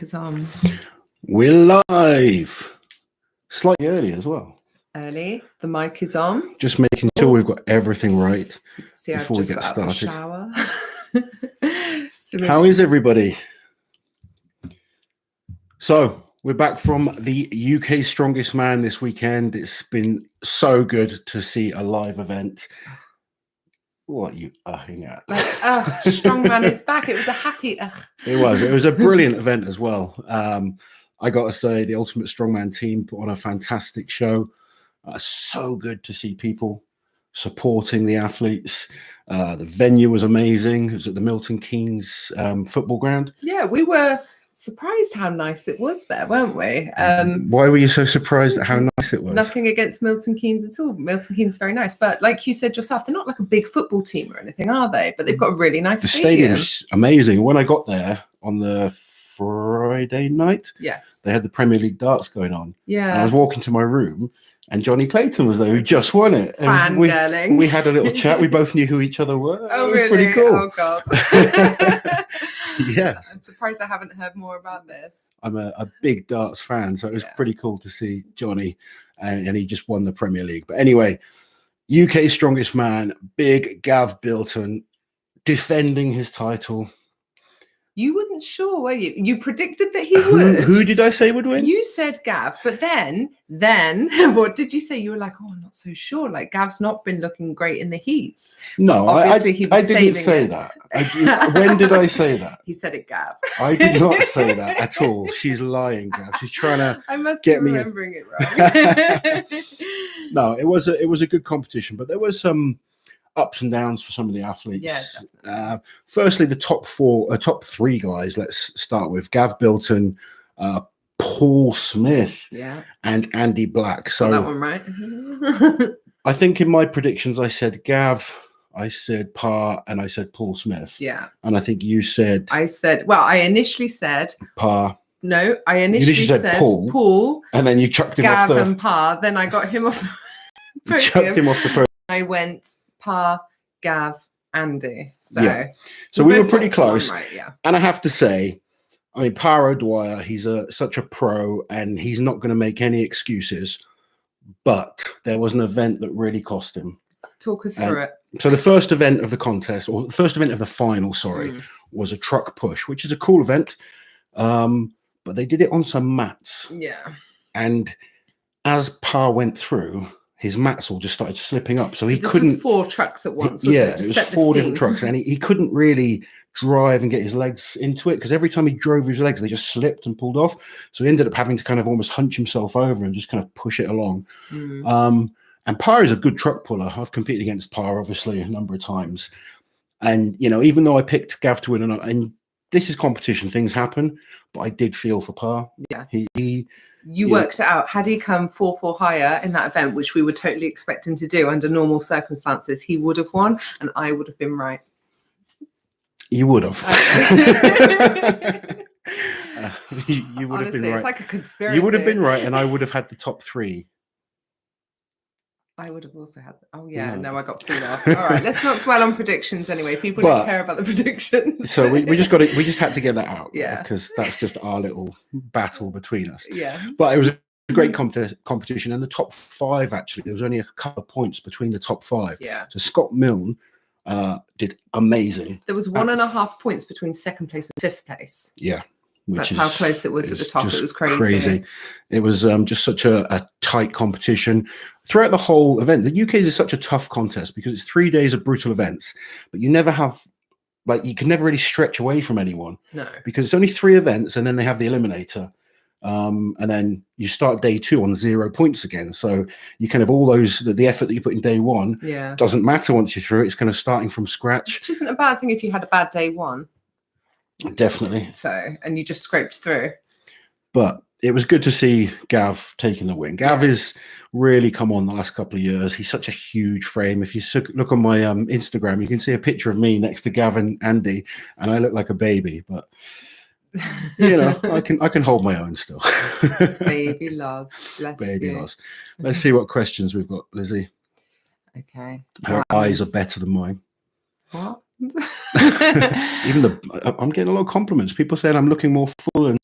is on. We're live. Slightly early as well. Early. The mic is on. Just making sure we've got everything right See, before we get started. Shower. How is everybody? So we're back from the UK Strongest Man this weekend. It's been so good to see a live event. What are you uhing at? Like, Strongman is back. It was a happy It was a brilliant event as well. I got to say, the Ultimate Strongman team put on a fantastic show. So good to see people supporting the athletes. The venue was amazing. It was at the Milton Keynes football ground. Yeah, we were surprised how nice it was there, weren't we? Why were you so surprised at how nice it was? Nothing against Milton Keynes at all. Milton Keynes is very nice. But like you said yourself, they're not like a big football team or anything, are they? But they've got a really nice stadium. The stadium's amazing. When I got there on the Friday night, yes, they had the Premier League darts going on. Yeah. And I was walking to my room and Johnny Clayton was there, who just won it. And we had a little chat. We both knew who each other were. Oh, it was really? Pretty cool. Oh, God. Yes. I'm surprised I haven't heard more about this. I'm a big darts fan, so it was pretty cool to see Johnny, and he just won the Premier League. But anyway, UK Strongest Man, big Gav Bilton, defending his title. You weren't sure, were you? You predicted that he would. Who did I say would win? You said Gav, but then what did you say? You were like, oh, I'm not so sure. Like, Gav's not been looking great in the heats. No, I didn't say it. that. When did I say that? He said it, Gav. I did not say that at all. She's lying, Gav. She's trying to I must get be me remembering it wrong. No, it was a good competition, but there was some ups and downs for some of the athletes. Firstly, the top three guys. Let's start with Gav Bilton, Paul Smith, and Andy Black. So got that one right. I think in my predictions, I said Gav, I said Parr, and I said Paul Smith. Yeah. And I think you said. I initially said Parr. No, I initially said Paul, and then you chucked him Gav off the. and Parr. Then I got him off the podium. Chucked him off the podium. I went Parr, Gav, Andy. So we were pretty close. Right, yeah. And I have to say, I mean, Parr O'Dwyer, he's such a pro, and he's not going to make any excuses. But there was an event that really cost him. Talk us through it. So the first event of the contest, or the first event of the final, was a truck push, which is a cool event. But they did it on some mats. Yeah. And as Parr went through, his mats all just started slipping up. So he this couldn't. Was 4 trucks at once. It was 4 different trucks. And he couldn't really drive and get his legs into it because every time he drove his legs, they just slipped and pulled off. So he ended up having to kind of almost hunch himself over and just kind of push it along. And Parr is a good truck puller. I've competed against Parr, obviously, a number of times. And, you know, even though I picked Gav to win, and this is competition, things happen, but I did feel for Parr. Yeah. You worked it out. Had he come 4-4 higher in that event, which we were totally expecting to do under normal circumstances, he would have won, and I would have been right. You would have. You would have been right. It's like a conspiracy. You would have been right, and I would have had the top 3. I would have also had. Oh yeah, no, I got pulled off. All right, let's not dwell on predictions anyway. People don't care about the predictions. So we just had to get that out. Yeah, because that's just our little battle between us. Yeah, but it was a great competition, and the top 5 actually. There was only a couple of points between the top 5. Yeah. So Scott Milne did amazing. There was 1.5 points between 2nd place and 5th place. Yeah. That's how close it was at the top. It was crazy. It was just such a tight competition throughout the whole event. The UK is such a tough contest because it's 3 days of brutal events, but you never have, you can never really stretch away from anyone. No. Because it's only 3 events and then they have the eliminator. And then you start day 2 on 0 points again. So you kind of the effort that you put in day 1 doesn't matter once you're through. It's kind of starting from scratch. Which isn't a bad thing if you had a bad day 1. Definitely. So, and you just scraped through. But it was good to see Gav taking the win. Gav has really come on the last couple of years. He's such a huge frame. If you look on my Instagram, you can see a picture of me next to Gav and Andy, and I look like a baby. But you know, I can hold my own still. Baby Loz, bless Baby you. Loz. Let's see what questions we've got, Lizzie. Okay. Her eyes are better than mine. What? I'm getting a lot of compliments. People saying I'm looking more full and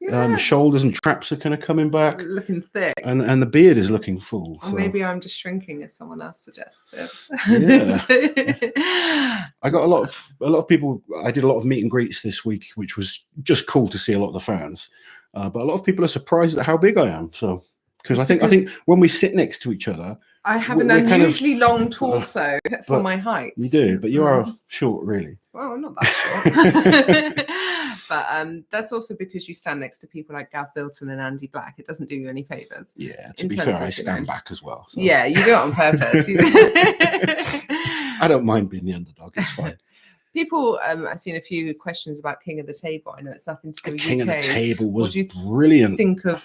The shoulders and traps are kind of coming back, looking thick, and the beard is looking full. Or maybe I'm just shrinking, as someone else suggested. Yeah, I got a lot of people. I did a lot of meet and greets this week, which was just cool to see a lot of the fans. But a lot of people are surprised at how big I am. So because I think when we sit next to each other, I have an unusually long torso for my height. You do, but you are short, really. Well, not that short. But that's also because you stand next to people like Gav Bilton and Andy Black. It doesn't do you any favours. Yeah, to be fair, I stand back as well. So. Yeah, you do it on purpose. I don't mind being the underdog. It's fine. People, I've seen a few questions about King of the Table. I know it's nothing to do with King UKs. of the Table was what do you brilliant. Think of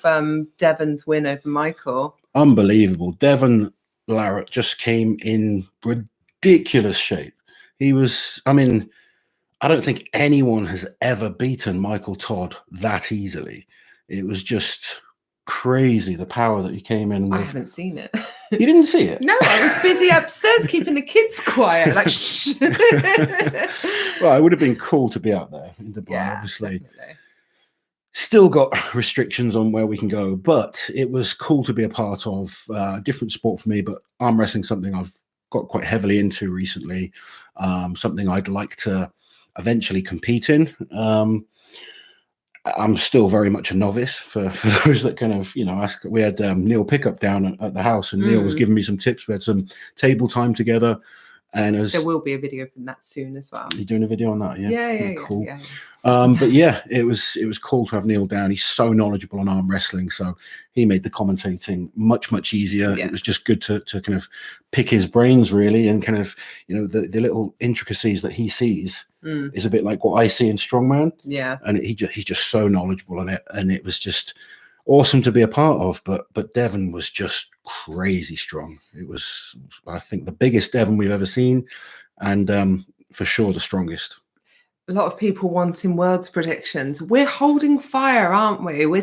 Devon's win over Michael. Unbelievable. Devon Larratt just came in ridiculous shape. He was, I mean, I don't think anyone has ever beaten Michael Todd that easily. It was just crazy, the power that he came in with. I haven't seen it. You didn't see it? No, I was busy upstairs keeping the kids quiet. Like, shh. Well, it would have been cool to be out there in Dubai, obviously. Definitely. Still got restrictions on where we can go, but it was cool to be a part of a different sport for me. But arm wrestling, something I've got quite heavily into recently, something I'd like to eventually compete in. I'm still very much a novice for those that kind of, ask. We had Neil Pickup down at the house, and Neil was giving me some tips. We had some table time together. And there will be a video from that soon as well. You're doing a video on that, yeah? Yeah, cool. Yeah. But yeah, it was cool to have Neil down. He's so knowledgeable on arm wrestling, so he made the commentating much easier. Yeah. It was just good to kind of pick his brains, really, and kind of the little intricacies that he sees is a bit like what I see in Strongman. Yeah, and he's just so knowledgeable on it, and it was just awesome to be a part of. But Devon was just crazy strong. It was, I think, the biggest Devon we've ever seen, and for sure the strongest. A lot of people wanting world's predictions. We're holding fire, aren't we? We're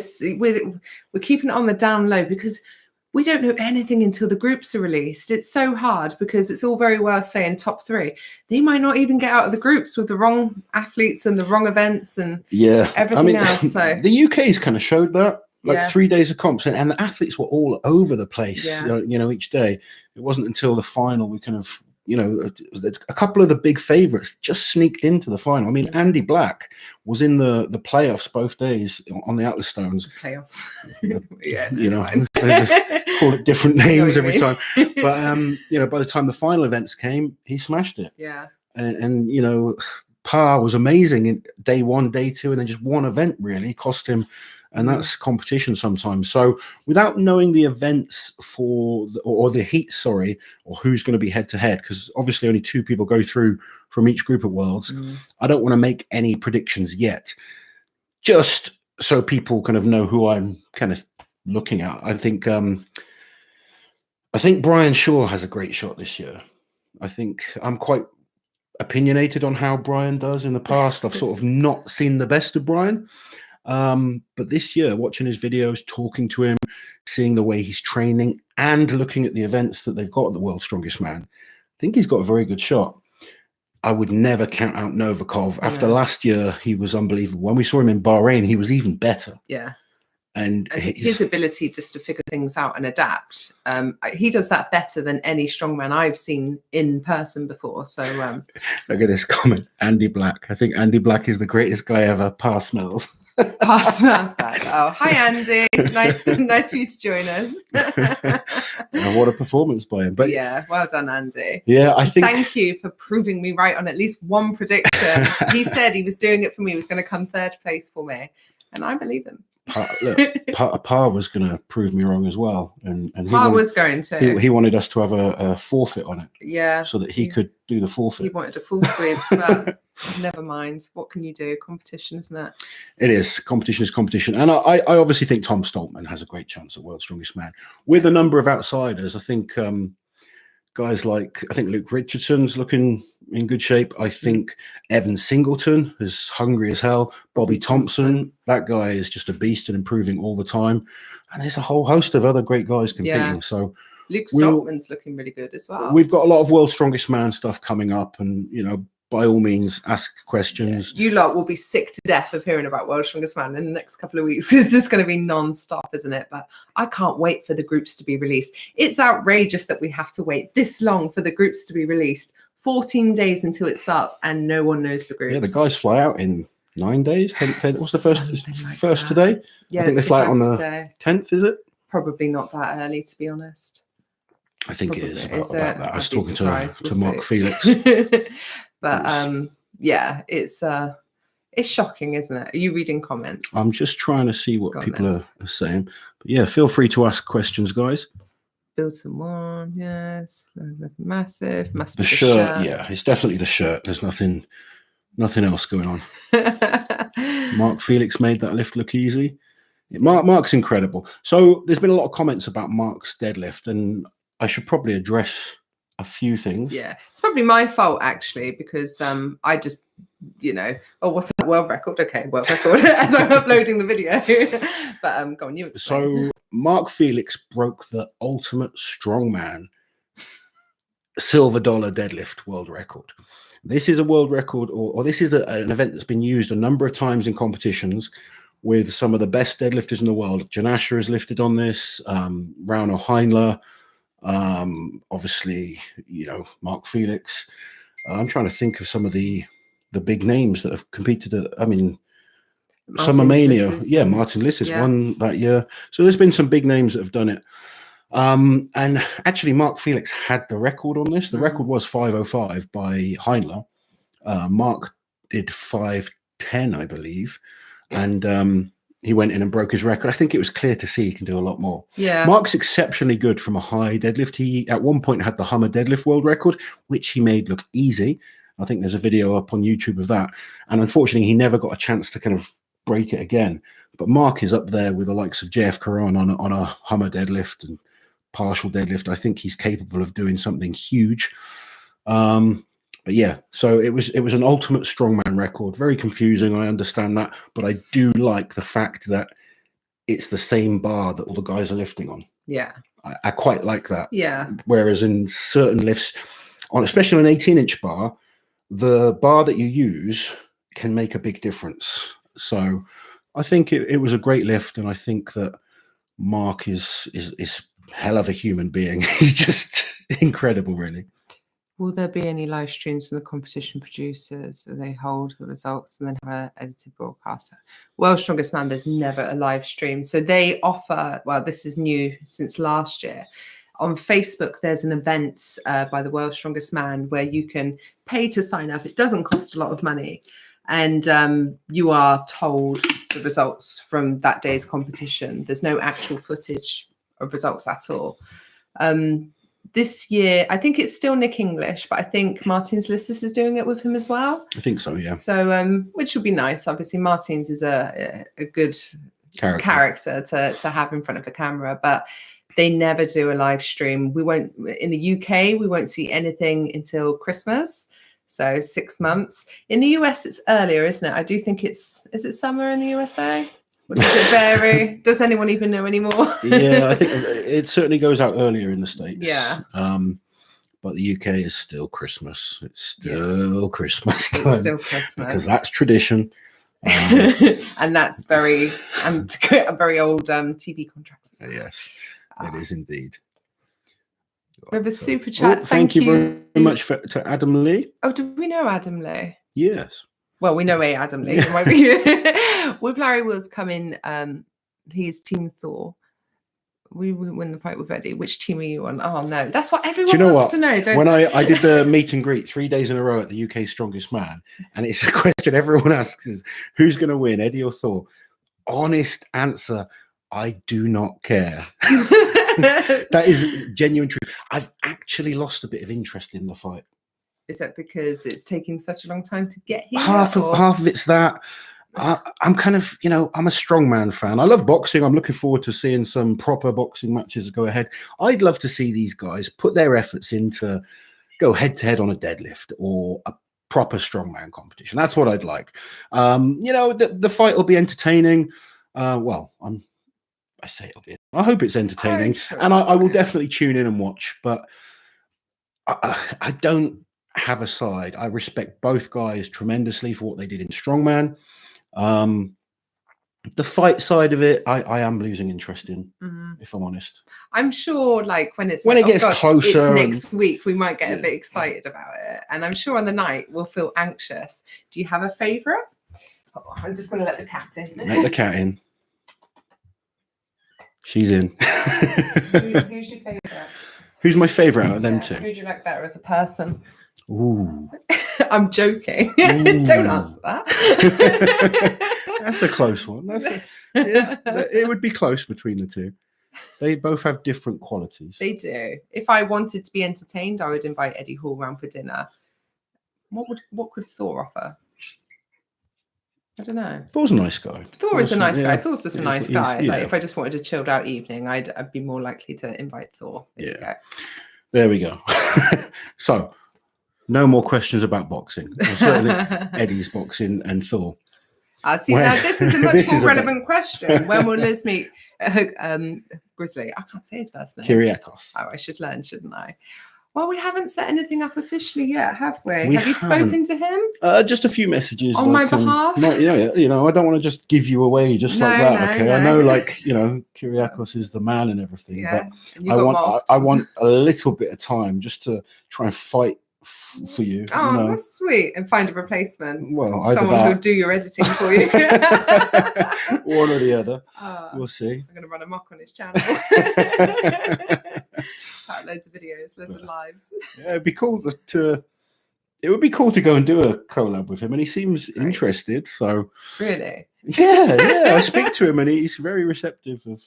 keeping it on the down low because we don't know anything until the groups are released. It's so hard because it's all very well saying top 3. They might not even get out of the groups with the wrong athletes and the wrong events and everything else. So the UK's kind of showed that. 3 days of comps, and the athletes were all over the place, each day. It wasn't until the final we kind of, a couple of the big favorites just sneaked into the final. I mean, Andy Black was in the playoffs both days on the Atlas Stones. Playoffs. Call it different names every time. But, by the time the final events came, he smashed it. Yeah. And Par was amazing in day 1, day 2, and then just one event really cost him. And that's competition sometimes. So without knowing the events or the heats, or who's going to be head to head, because obviously only 2 people go through from each group at Worlds, I don't want to make any predictions yet. Just so people kind of know who I'm kind of looking at. I think Brian Shaw has a great shot this year. I think I'm quite opinionated on how Brian does in the past. I've sort of not seen the best of Brian. But this year, watching his videos, talking to him, seeing the way he's training, and looking at the events that they've got at the World's Strongest Man, I think he's got a very good shot. I would never count out Novikov. After last year, he was unbelievable. When we saw him in Bahrain, he was even better. Yeah. And his ability just to figure things out and adapt, he does that better than any strongman I've seen in person before. So look at this comment, Andy Black. I think Andy Black is the greatest guy ever. Par smells. Par smells bad. Oh, hi Andy. Nice for you to join us. What a performance by him! But yeah, well done, Andy. Yeah, I think. Thank you for proving me right on at least one prediction. He said he was doing it for me. He was going to come 3rd place for me, and I believe him. Par was going to prove me wrong as well, and Par was going to. He wanted us to have a forfeit on it, so that he could do the forfeit. He wanted a full sweep, but never mind. What can you do? Competition, isn't it? It is. Competition is competition, and I obviously think Tom Stoltman has a great chance at World's Strongest Man. With a number of outsiders, I think guys like Luke Richardson's looking in good shape. I think Evan Singleton is hungry as hell. Bobby Thompson, that guy is just a beast and improving all the time. And there's a whole host of other great guys competing. Yeah. So Luke Stoltman's looking really good as well. We've got a lot of World's Strongest Man stuff coming up, and by all means, ask questions. You lot will be sick to death of hearing about World's Strongest Man in the next couple of weeks. It's just going to be non-stop, isn't it? But I can't wait for the groups to be released. It's outrageous that we have to wait this long for the groups to be released. 14 days until it starts, and no one knows the groups. Yeah, the guys fly out in 9 days. 10, what's the first today? Yeah, I think they fly out on the 10th, is it? Probably not that early, to be honest. I think Probably. it is about that. I was I'd be talking surprised. to We'll Mark see. Felix. But yeah, it's shocking, isn't it? Are you reading comments? I'm just trying to see what people are saying. But yeah, feel free to ask questions, guys. Built-in one, yes. Massive. Must the be the shirt, yeah, it's definitely the shirt. There's nothing else going on. Mark Felix made that lift look easy. Mark's incredible. So there's been a lot of comments about Mark's deadlift, and I should probably address a few things. Yeah, it's probably my fault actually, because I just, oh, what's that world record? Okay, world record as I'm uploading the video. But go on, you explain. So Mark Felix broke the ultimate strongman silver dollar deadlift world record. This is a world record, or this is an event that's been used a number of times in competitions with some of the best deadlifters in the world. Janasha has lifted on this, Rauno Heinler, obviously, Mark Felix. I'm trying to think of some of the big names that have competed. Summermania. Yeah, Martin Lisses won that year. So there's been some big names that have done it. And actually, Mark Felix had the record on this. The record was 5:05 by Heinler. Mark did 5:10, I believe. And he went in and broke his record. I think it was clear to see he can do a lot more. Yeah. Mark's exceptionally good from a high deadlift. He, at one point, had the Hummer deadlift world record, which he made look easy. I think there's a video up on YouTube of that. And unfortunately, he never got a chance to kind of break it again. But Mark is up there with the likes of JF Caron on a Hummer deadlift and partial deadlift. I think he's capable of doing something huge. But yeah, so it was an ultimate strongman record. Very confusing, I understand that, but I do like the fact that it's the same bar that all the guys are lifting on. Yeah, I quite like that. Yeah. Whereas in certain lifts, especially on an 18-inch bar, the bar that you use can make a big difference. So I think it was a great lift, and I think that Mark is hell of a human being. He's just incredible, really. Will there be any live streams from the competition producers? Do they hold the results and then have an edited broadcaster? World's Strongest Man, there's never a live stream. So they offer, well, this is new since last year. On Facebook, there's an event by the World's Strongest Man where you can pay to sign up. It doesn't cost a lot of money. And you are told the results from that day's competition. There's no actual footage of results at all. This year, I think it's still Nick English, but I think Martins Lisses is doing it with him as well. I think so, yeah. So, which would be nice. Obviously, Martins is a good character to have in front of a camera, but they never do a live stream. We won't, in the UK, we won't see anything until Christmas. So 6 months. In the US, it's earlier, isn't it? I do think is it summer in the USA? Or does it vary? Does anyone even know anymore? Yeah, I think it certainly goes out earlier in the States. Yeah. But the UK is still Christmas. It's still Christmas time. It's still Christmas. Because that's tradition. And that's very old TV contracts. Yes, it is indeed. We have a super chat. Thank you very much to Adam Lee. Oh, do we know Adam Lee? Yes. Well, we know Adam Lee. With Larry Wills coming, he's Team Thor. We win the fight with Eddie. Which team are you on? Oh no, that's what everyone wants to know. Don't when I did the meet and greet 3 days in a row at the UK Strongest Man, and it's a question everyone asks is, who's going to win, Eddie or Thor? Honest answer, I do not care. That is genuine truth. I've actually lost a bit of interest in the fight. Is that because it's taking such a long time to get here? Half of it's that. I'm kind of, I'm a strongman fan. I love boxing. I'm looking forward to seeing some proper boxing matches go ahead. I'd love to see these guys put their efforts into go head to head on a deadlift or a proper strongman competition. That's what I'd like. The fight will be entertaining. I say it'll be. I hope it's entertaining, and I will definitely tune in and watch. But I don't have aside, I respect both guys tremendously for what they did in Strongman. The fight side of it, I am losing interest in, if I'm honest. I'm sure, like when it gets closer, it's next week, we might get a bit excited about it, and I'm sure on the night we'll feel anxious. Do you have a favourite? Oh, I'm just going to let the cat in. Let the cat in. She's in. Who's your favourite? Who's my favourite out of them two? Who do you like better as a person? Ooh. I'm joking. Don't answer that. That's a close one. It would be close between the two. They both have different qualities. They do. If I wanted to be entertained, I would invite Eddie Hall round for dinner. What could Thor offer? I don't know. Thor's a nice guy. Thor is a nice guy. Thor's just a nice guy. Yeah. Like if I just wanted a chilled out evening, I'd be more likely to invite Thor. There we go. So, no more questions about boxing. Well, certainly Eddie's boxing and Thor. See, now this is a much more relevant question. When will Liz meet Grizzly? I can't say his first name. Kyriakos. Oh, I should learn, shouldn't I? Well, we haven't set anything up officially yet, have we? Have you spoken to him? Just a few messages on my behalf. Not, you know, I don't want to just give you away just like that. Okay, I know, like Kyriakos is the man and everything, but I want a little bit of time just to try and fight for you. Oh, that's sweet. And find a replacement. Well, someone who'll do your editing for you. One or the other. We'll see. I'm going to run amok on his channel. Loads of videos, loads of lives. Yeah, it'd be cool to. It would be cool to go and do a collab with him, and he seems interested. So really, yeah, I speak to him, and he's very receptive of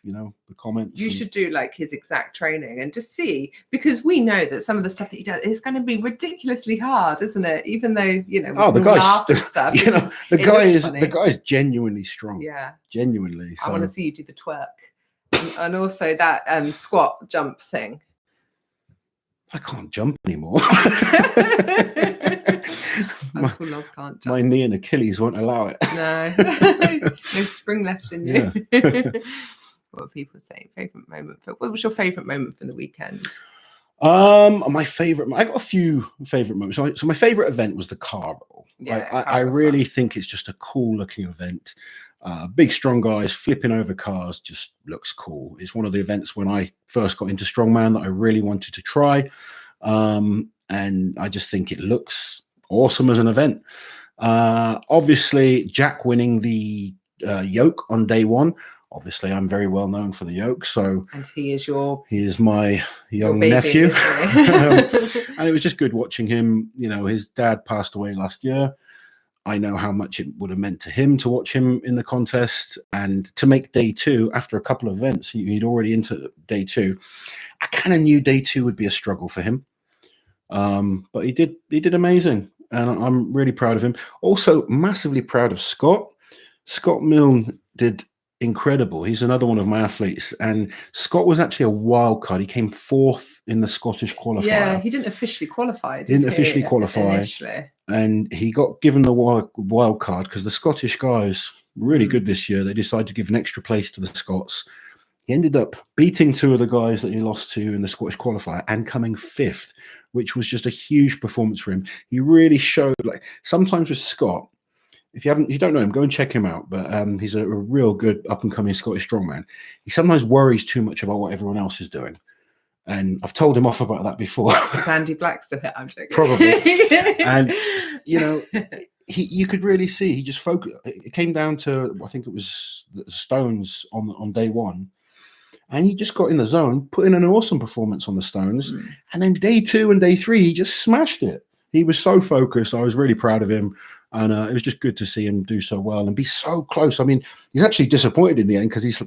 the comments. You should do like his exact training and just see, because we know that some of the stuff that he does is going to be ridiculously hard, isn't it? Even though the guy's stuff. The guy is genuinely strong. Yeah, genuinely. So. I want to see you do the twerk. And also that squat jump thing. I can't jump anymore. My knee and Achilles won't allow it. No, no spring left in you. Yeah. What are people saying? What was your favourite moment from the weekend? My favourite. I got a few favourite moments. So my favourite event was the car roll. Yeah, I really think it's just a cool looking event. Big strong guys flipping over cars just looks cool. It's one of the events when I first got into Strongman that I really wanted to try. And I just think it looks awesome as an event. Obviously, Jack winning the yoke on day one. Obviously, I'm very well known for the yoke. And he is my young nephew. And it was just good watching him. His dad passed away last year. I know how much it would have meant to him to watch him in the contest, and to make day two after a couple of events. He'd already into day two. I kind of knew day two would be a struggle for him, but he did amazing, and I'm really proud of him. Also, massively proud of Scott. Scott Milne did incredible. He's another one of my athletes, and Scott was actually a wild card. He came fourth in the Scottish qualifier. Yeah, he didn't officially qualify. Didn't officially qualify initially. And he got given the wild card because the Scottish guys were really good this year. They decided to give an extra place to the Scots. He ended up beating two of the guys that he lost to in the Scottish qualifier and coming fifth, which was just a huge performance for him. He really showed, like, sometimes with Scott, if you don't know him, go and check him out. But he's a real good up and coming Scottish strongman. He sometimes worries too much about what everyone else is doing. And I've told him off about that before. It's Andy Blackstone. I'm joking. Probably. And, you could really see he just focused. It came down to, I think it was the stones on day one. And he just got in the zone, put in an awesome performance on the stones. And then day two and day three, he just smashed it. He was so focused. I was really proud of him. And it was just good to see him do so well and be so close. I mean, he's actually disappointed in the end because he's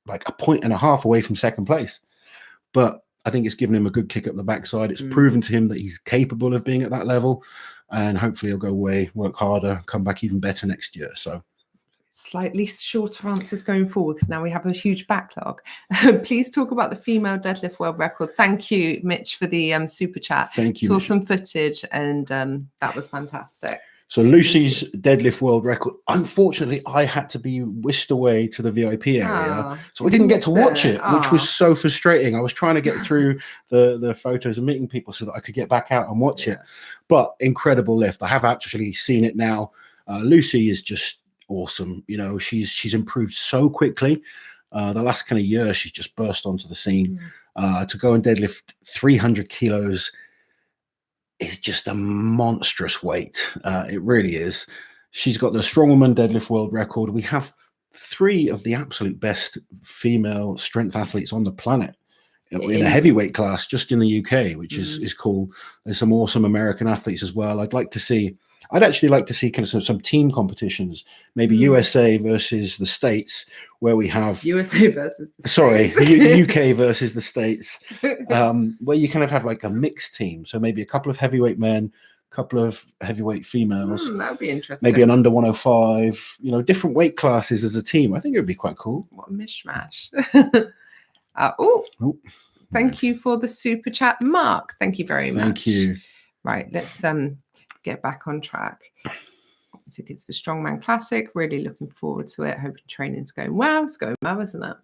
like a point and a half away from second place. But I think it's given him a good kick up the backside. It's proven to him that he's capable of being at that level, and hopefully he'll go away, work harder, come back even better next year. So slightly shorter answers going forward because now we have a huge backlog. Please talk about the female deadlift world record. Thank you, Mitch, for the super chat. Thank you. Saw some footage and that was fantastic. So Lucy's deadlift world record. Unfortunately, I had to be whisked away to the VIP area, so I didn't get to watch it, which was so frustrating. I was trying to get through the photos and meeting people so that I could get back out and watch it. But incredible lift. I have actually seen it now. Lucy is just awesome. You know, she's improved so quickly. The last kind of year, she's just burst onto the scene. To go and deadlift 300 kilos is just a monstrous weight. It really is. She's got the Strongman deadlift world record. We have 3 of the absolute best female strength athletes on the planet in a heavyweight class, just in the UK, which is cool. There's some awesome American athletes as well. I'd actually like to see kind of some team competitions, maybe USA versus the States, where we have USA versus the States. States. UK versus the States, where you kind of have like a mixed team. So maybe a couple of heavyweight men, a couple of heavyweight females. That would be interesting. Maybe an under 105, you know, different weight classes as a team. I think it would be quite cool. What a mishmash. Thank you for the super chat, Mark. Thank you very much. Thank you. Right, let's get back on track. Tickets for Strongman Classic. Really looking forward to it. Hoping training's going well. It's going well, isn't it?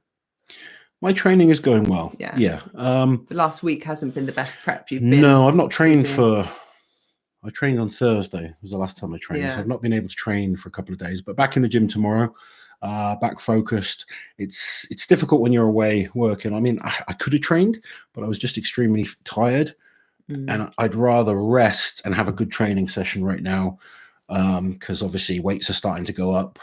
My training is going well. Yeah. The last week hasn't been the best prep you've been. No, I've not trained I trained on Thursday. Was the last time I trained. Yeah. So I've not been able to train for a couple of days, but back in the gym tomorrow. Back focused. It's difficult when you're away working. I mean, I could have trained, but I was just extremely tired. And I'd rather rest and have a good training session right now, because obviously weights are starting to go up,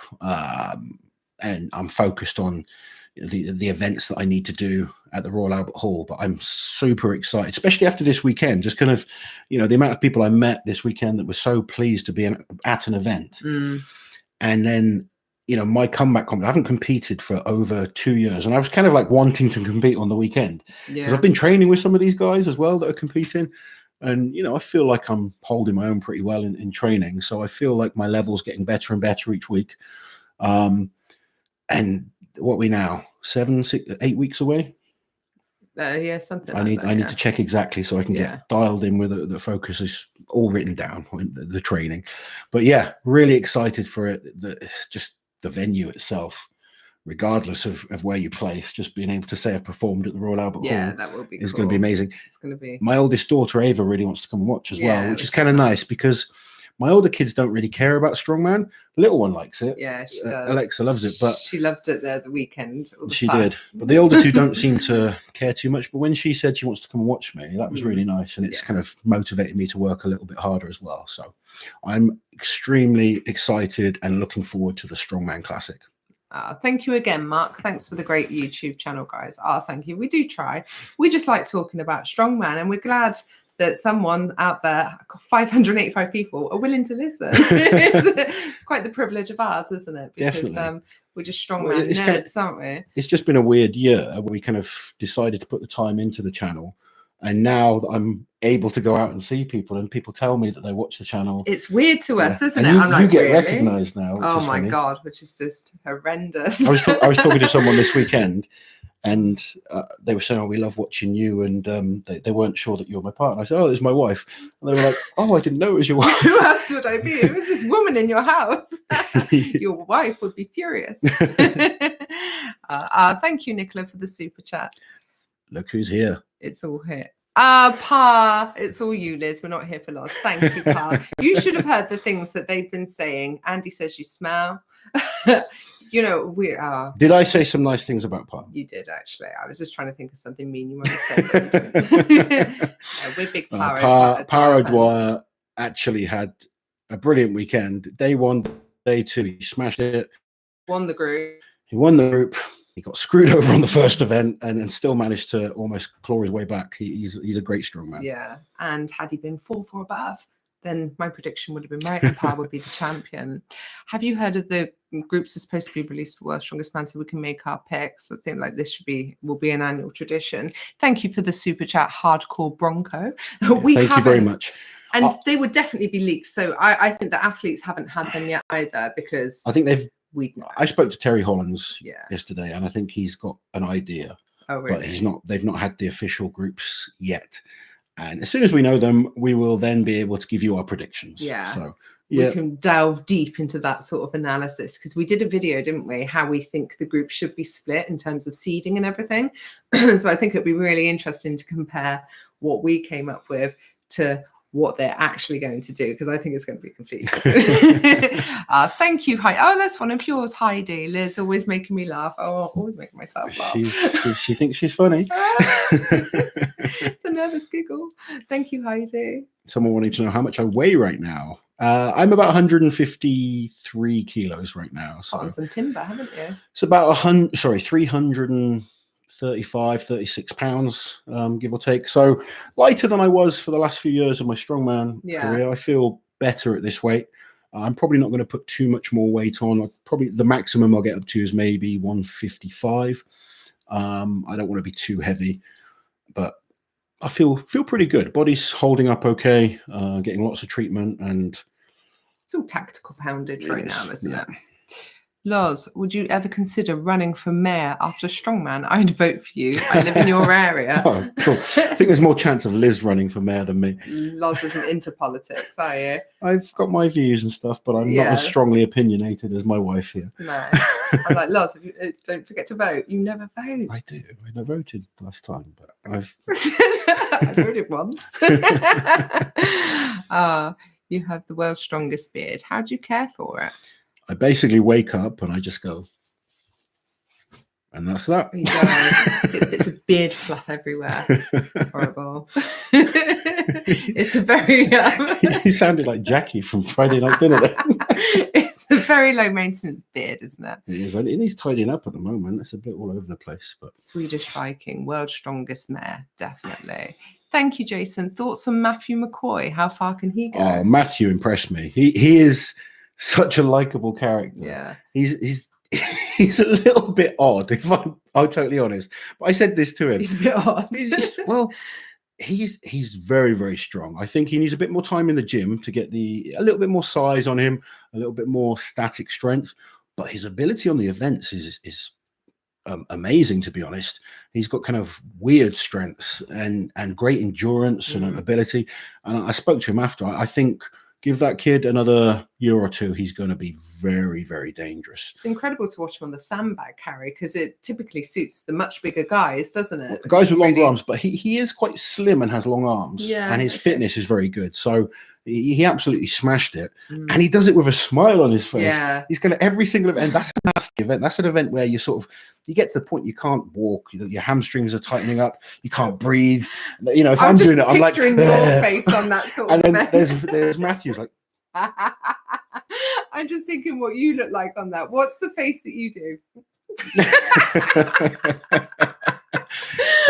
and I'm focused on the events that I need to do at the Royal Albert Hall. But I'm super excited, especially after this weekend. Just kind of, you know, the amount of people I met this weekend that were so pleased to be at an event, and then, you know, my comeback. I haven't competed for over 2 years, and I was kind of like wanting to compete on the weekend because I've been training with some of these guys as well that are competing, and you know, I feel like I'm holding my own pretty well in training. So I feel like my level's getting better and better each week. And what are we now 7, 6, 8 weeks away? Something. I need to check exactly so I can get dialed in with the focus is all written down, the training. But yeah, really excited for it. Just the venue itself, regardless of where you place, just being able to say I've performed at the Royal Albert Hall, that will be is going to be amazing. It's going to be. My oldest daughter Ava really wants to come and watch as well, which is kind of nice because my older kids don't really care about Strongman. The little one likes it. Yeah, she does. Alexa loves it, but she loved it the weekend. She did, but the older two don't seem to care too much. But when she said she wants to come and watch me, that was really nice, and it's kind of motivated me to work a little bit harder as well. So I'm extremely excited and looking forward to the Strongman Classic. Thank you again, Mark. Thanks for the great YouTube channel, guys. Thank you. We do try. We just like talking about Strongman, and we're glad that someone out there, 585 people, are willing to listen. It's quite the privilege of ours, isn't it? Because we're just Strongman nerds, aren't we? It's just been a weird year where we kind of decided to put the time into the channel. And now that I'm able to go out and see people, and people tell me that they watch the channel, it's weird to us, isn't it? I'm you get recognized now. Oh my God, which is just horrendous. I was talking to someone this weekend, and they were saying, "Oh, we love watching you," and they weren't sure that you're my partner. I said, "Oh, it's my wife," and they were like, "Oh, I didn't know it was your wife." Who else would I be? Who is this woman in your house? Your wife would be furious. Thank you, Nicola, for the super chat. Look who's here. It's all here. Pa, it's all you, Liz. We're not here for Loz. Thank you, Pa. You should have heard the things that they've been saying. Andy says you smell. You know, we are. Did I say some nice things about Pa? You did, actually. I was just trying to think of something mean you want to say. We're big Pa. Pa O'Dwyer actually had a brilliant weekend. Day 1, day 2, he smashed it. Won the group. He won the group. He got screwed over on the first event and still managed to almost claw his way back. He's a great strongman. Yeah, and had he been 4 or above, then my prediction would have been right and Pa would be the champion. Have you heard of the groups are supposed to be released for World's Strongest Man so we can make our picks? I think like this will be an annual tradition. Thank you for the super chat, Hardcore Bronco. Thank you very much. And they would definitely be leaked. So I think the athletes haven't had them yet either because I think I spoke to Terry Hollins Yeah. yesterday, and I think he's got an idea. Oh, really? But they've not had the official groups yet. And as soon as we know them, we will then be able to give you our predictions. Yeah. So, we can delve deep into that sort of analysis, because we did a video, didn't we, how we think the group should be split in terms of seeding and everything. So I think it'd be really interesting to compare what we came up with to what they're actually going to do, because I think it's going to be completely different. Thank you, Heidi. Oh, that's one of yours, Heidi. Liz, always making me laugh. Oh, always making myself laugh. She thinks she's funny. It's a nervous giggle. Thank you, Heidi. Someone wanting to know how much I weigh right now. I'm about 153 kilos right now. So on some timber, haven't you? It's about 335, 36 pounds, give or take. So lighter than I was for the last few years of my strongman career. I feel better at this weight. I'm probably not going to put too much more weight on. Probably the maximum I'll get up to is maybe 155. I don't want to be too heavy, but I feel pretty good. Body's holding up okay, getting lots of treatment, and it's all tactical poundage right now, isn't it? Loz, would you ever consider running for mayor after Strongman? I'd vote for you. I live in your area. Oh, cool. I think there's more chance of Liz running for mayor than me. Loz isn't into politics, are you? I've got my views and stuff, but I'm not as strongly opinionated as my wife here. No. I'm like, Loz, don't forget to vote. You never vote. I do. I voted last time, but I've... I voted once. You have the world's strongest beard. How do you care for it? I basically wake up and I just go, and that's that. He does. It's a beard fluff everywhere. Horrible. It's a very... You sounded like Jackie from Friday Night Dinner then. It's a very low maintenance beard, isn't it? It is. It needs tidying up at the moment. It's a bit all over the place. But Swedish Viking, world's strongest mare, definitely. Thank you, Jason. Thoughts on Matthew McCoy? How far can he go? Oh, Matthew impressed me. He is such a likable character. Yeah. He's a little bit odd, if I'm totally honest. But I said this to him. He's a bit odd. He's very, very strong. I think he needs a bit more time in the gym to get a little bit more size on him, a little bit more static strength. But his ability on the events is amazing, to be honest. He's got kind of weird strengths and great endurance and ability. And I spoke to him after. I think give that kid another year or two, he's going to be very, very dangerous. It's incredible to watch him on the sandbag carry, because it typically suits the much bigger guys, doesn't it? The guys with longer arms, but he is quite slim and has long arms. Yeah, and his fitness is very good. So he absolutely smashed it. And he does it with a smile on his face. Yeah. He's going to every single event. That's a nasty event. That's an event where you get to the point you can't walk. Your hamstrings are tightening up. You can't breathe. You know, if I'm doing it, I'm like, picturing your face on that sort of and then event. there's Matthew's like, I'm just thinking what you look like on that. What's the face that you do?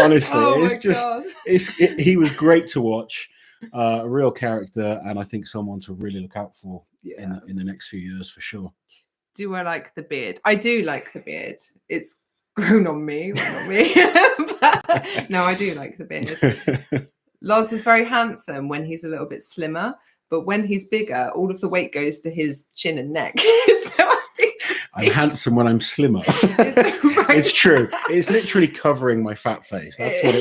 Honestly, he was great to watch. A real character, and I think someone to really look out for in the next few years for sure. Do I like the beard? I do like the beard. It's grown on me, well, not me. But, no, I do like the beard. Loz is very handsome when he's a little bit slimmer, but when he's bigger, all of the weight goes to his chin and neck. So I'm handsome when I'm slimmer. It's true. It's literally covering my fat face. That's what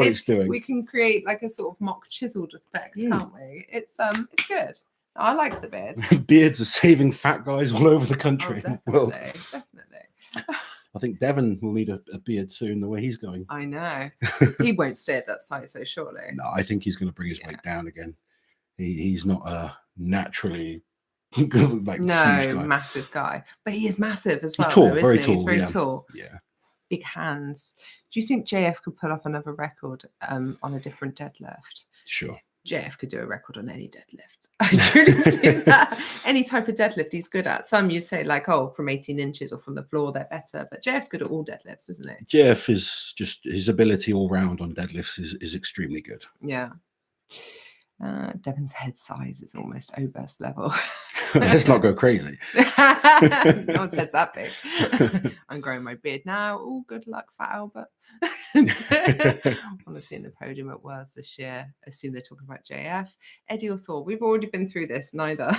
it's doing. We can create like a sort of mock chiseled effect, can't we? It's good. I like the beard. Beards are saving fat guys all over the country. Oh, definitely. I think Devon will need a beard soon, the way he's going. I know. He won't stay at that size, so surely. No, I think he's going to bring his weight down again. He's not a naturally huge guy. Massive guy, but he is massive as well. He's tall, though, very isn't he? tall. He's very tall. Yeah, big hands. Do you think JF could pull off another record on a different deadlift? Sure. JF could do a record on any deadlift. I truly believe that. Any type of deadlift he's good at. Some you'd say like, from 18 inches or from the floor, they're better. But JF's good at all deadlifts, isn't he? JF is just, his ability all round on deadlifts is extremely good. Yeah. Devon's head size is almost Oberst level. Let's not go crazy. No one's head's that big. I'm growing my beard now. Oh, good luck, Fat Albert. Honestly, in the podium at Worlds this year. I assume they're talking about JF. Eddie or Thor? We've already been through this. Neither.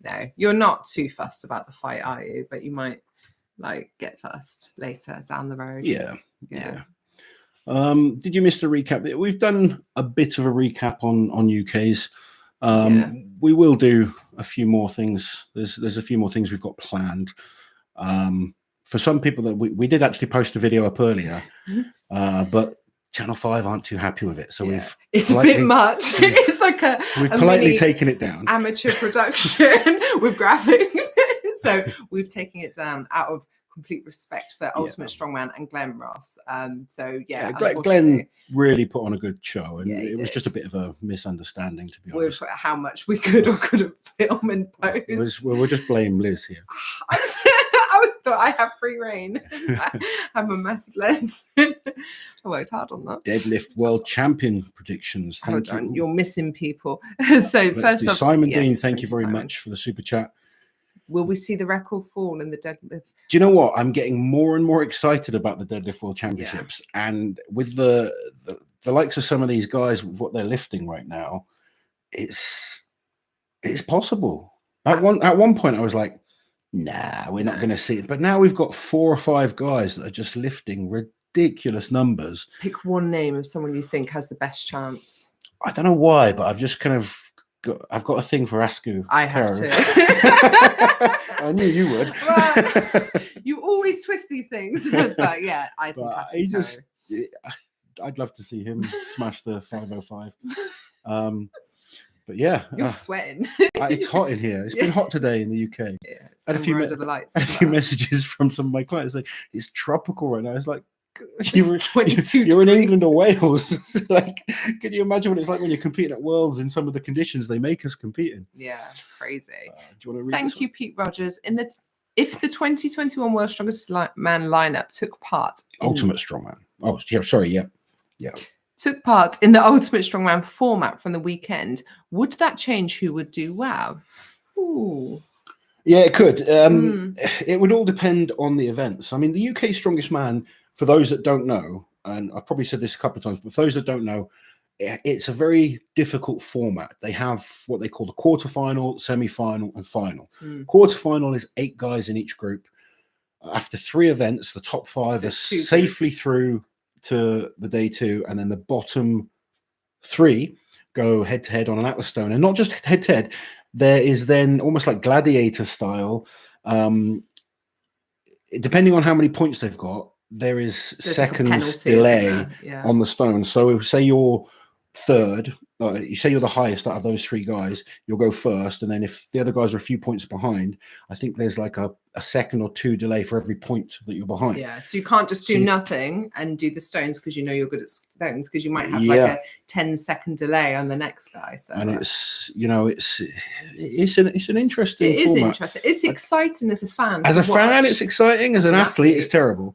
No, you're not too fussed about the fight, are you? But you might get fussed later down the road. Yeah. Did you miss the recap? We've done a bit of a recap on UK's. We will do a few more things. There's a few more things we've got planned. For some people that we did actually post a video up earlier, but Channel 5 aren't too happy with it. So it's a bit much. It's like we've politely taken it down. Amateur production with graphics. So we've taken it down out of complete respect for Ultimate Strongman and Glenn Ross. Glenn really put on a good show, and it was just a bit of a misunderstanding, to be honest. With how much we could or couldn't film and post. We'll just blame Liz here. I thought I have free reign. I have a massive lens. I worked hard on that. Deadlift World Champion predictions. Thank you. You're missing people. So first off, Simon Dean, thank you very much for the super chat. Will we see the record fall in the deadlift? Do you know what? I'm getting more and more excited about the Deadlift World Championships, and with the likes of some of these guys, what they're lifting right now, it's possible. At one point, I was like, nah, we're not going to see it. But now we've got 4 or 5 guys that are just lifting ridiculous numbers. Pick one name of someone you think has the best chance. I don't know why, but I've just kind of I've got a thing for Asku. I have Caron. to. I knew you would. Well, you always twist these things, but yeah, I think I'd love to see him smash the 505. But yeah, you're sweating. It's hot in here. It's been hot today in the UK. Yeah, I had a few messages from some of my clients like, it's tropical right now. It's like, you're in England or Wales. Like, can you imagine what it's like when you're competing at Worlds in some of the conditions they make us compete in? Yeah, crazy. Do you want to read Thank you, Pete Rogers. If the 2021 World Strongest Man lineup took part in Ultimate Strongman. Oh, yeah, sorry, yeah. Took part in the Ultimate Strongman format from the weekend, would that change who would do well? Ooh. Yeah, it could. It would all depend on the events. I mean, the UK Strongest Man, for those that don't know, and I've probably said this a couple of times, but for those that don't know, it's a very difficult format. They have what they call the quarterfinal, semi-final, and final. Quarterfinal is 8 guys in each group. After 3 events, the top 5 are safely through to the day 2, and then the bottom 3 go head-to-head on an Atlas stone. And not just head-to-head, there is then almost like gladiator style. Depending on how many points they've got, there's seconds delay on the stone. So say you're third, you say you're the highest out of those 3 guys, you'll go first, and then if the other guys are a few points behind, I think there's like a second or 2 delay for every point that you're behind. Yeah, so you can't just do nothing and do the stones because you know you're good at stones, because you might have like a 10-second delay on the next guy. So and it's an interesting it is format. Interesting. It's exciting as a fan. As a fan, it's exciting. As an athlete, it's terrible.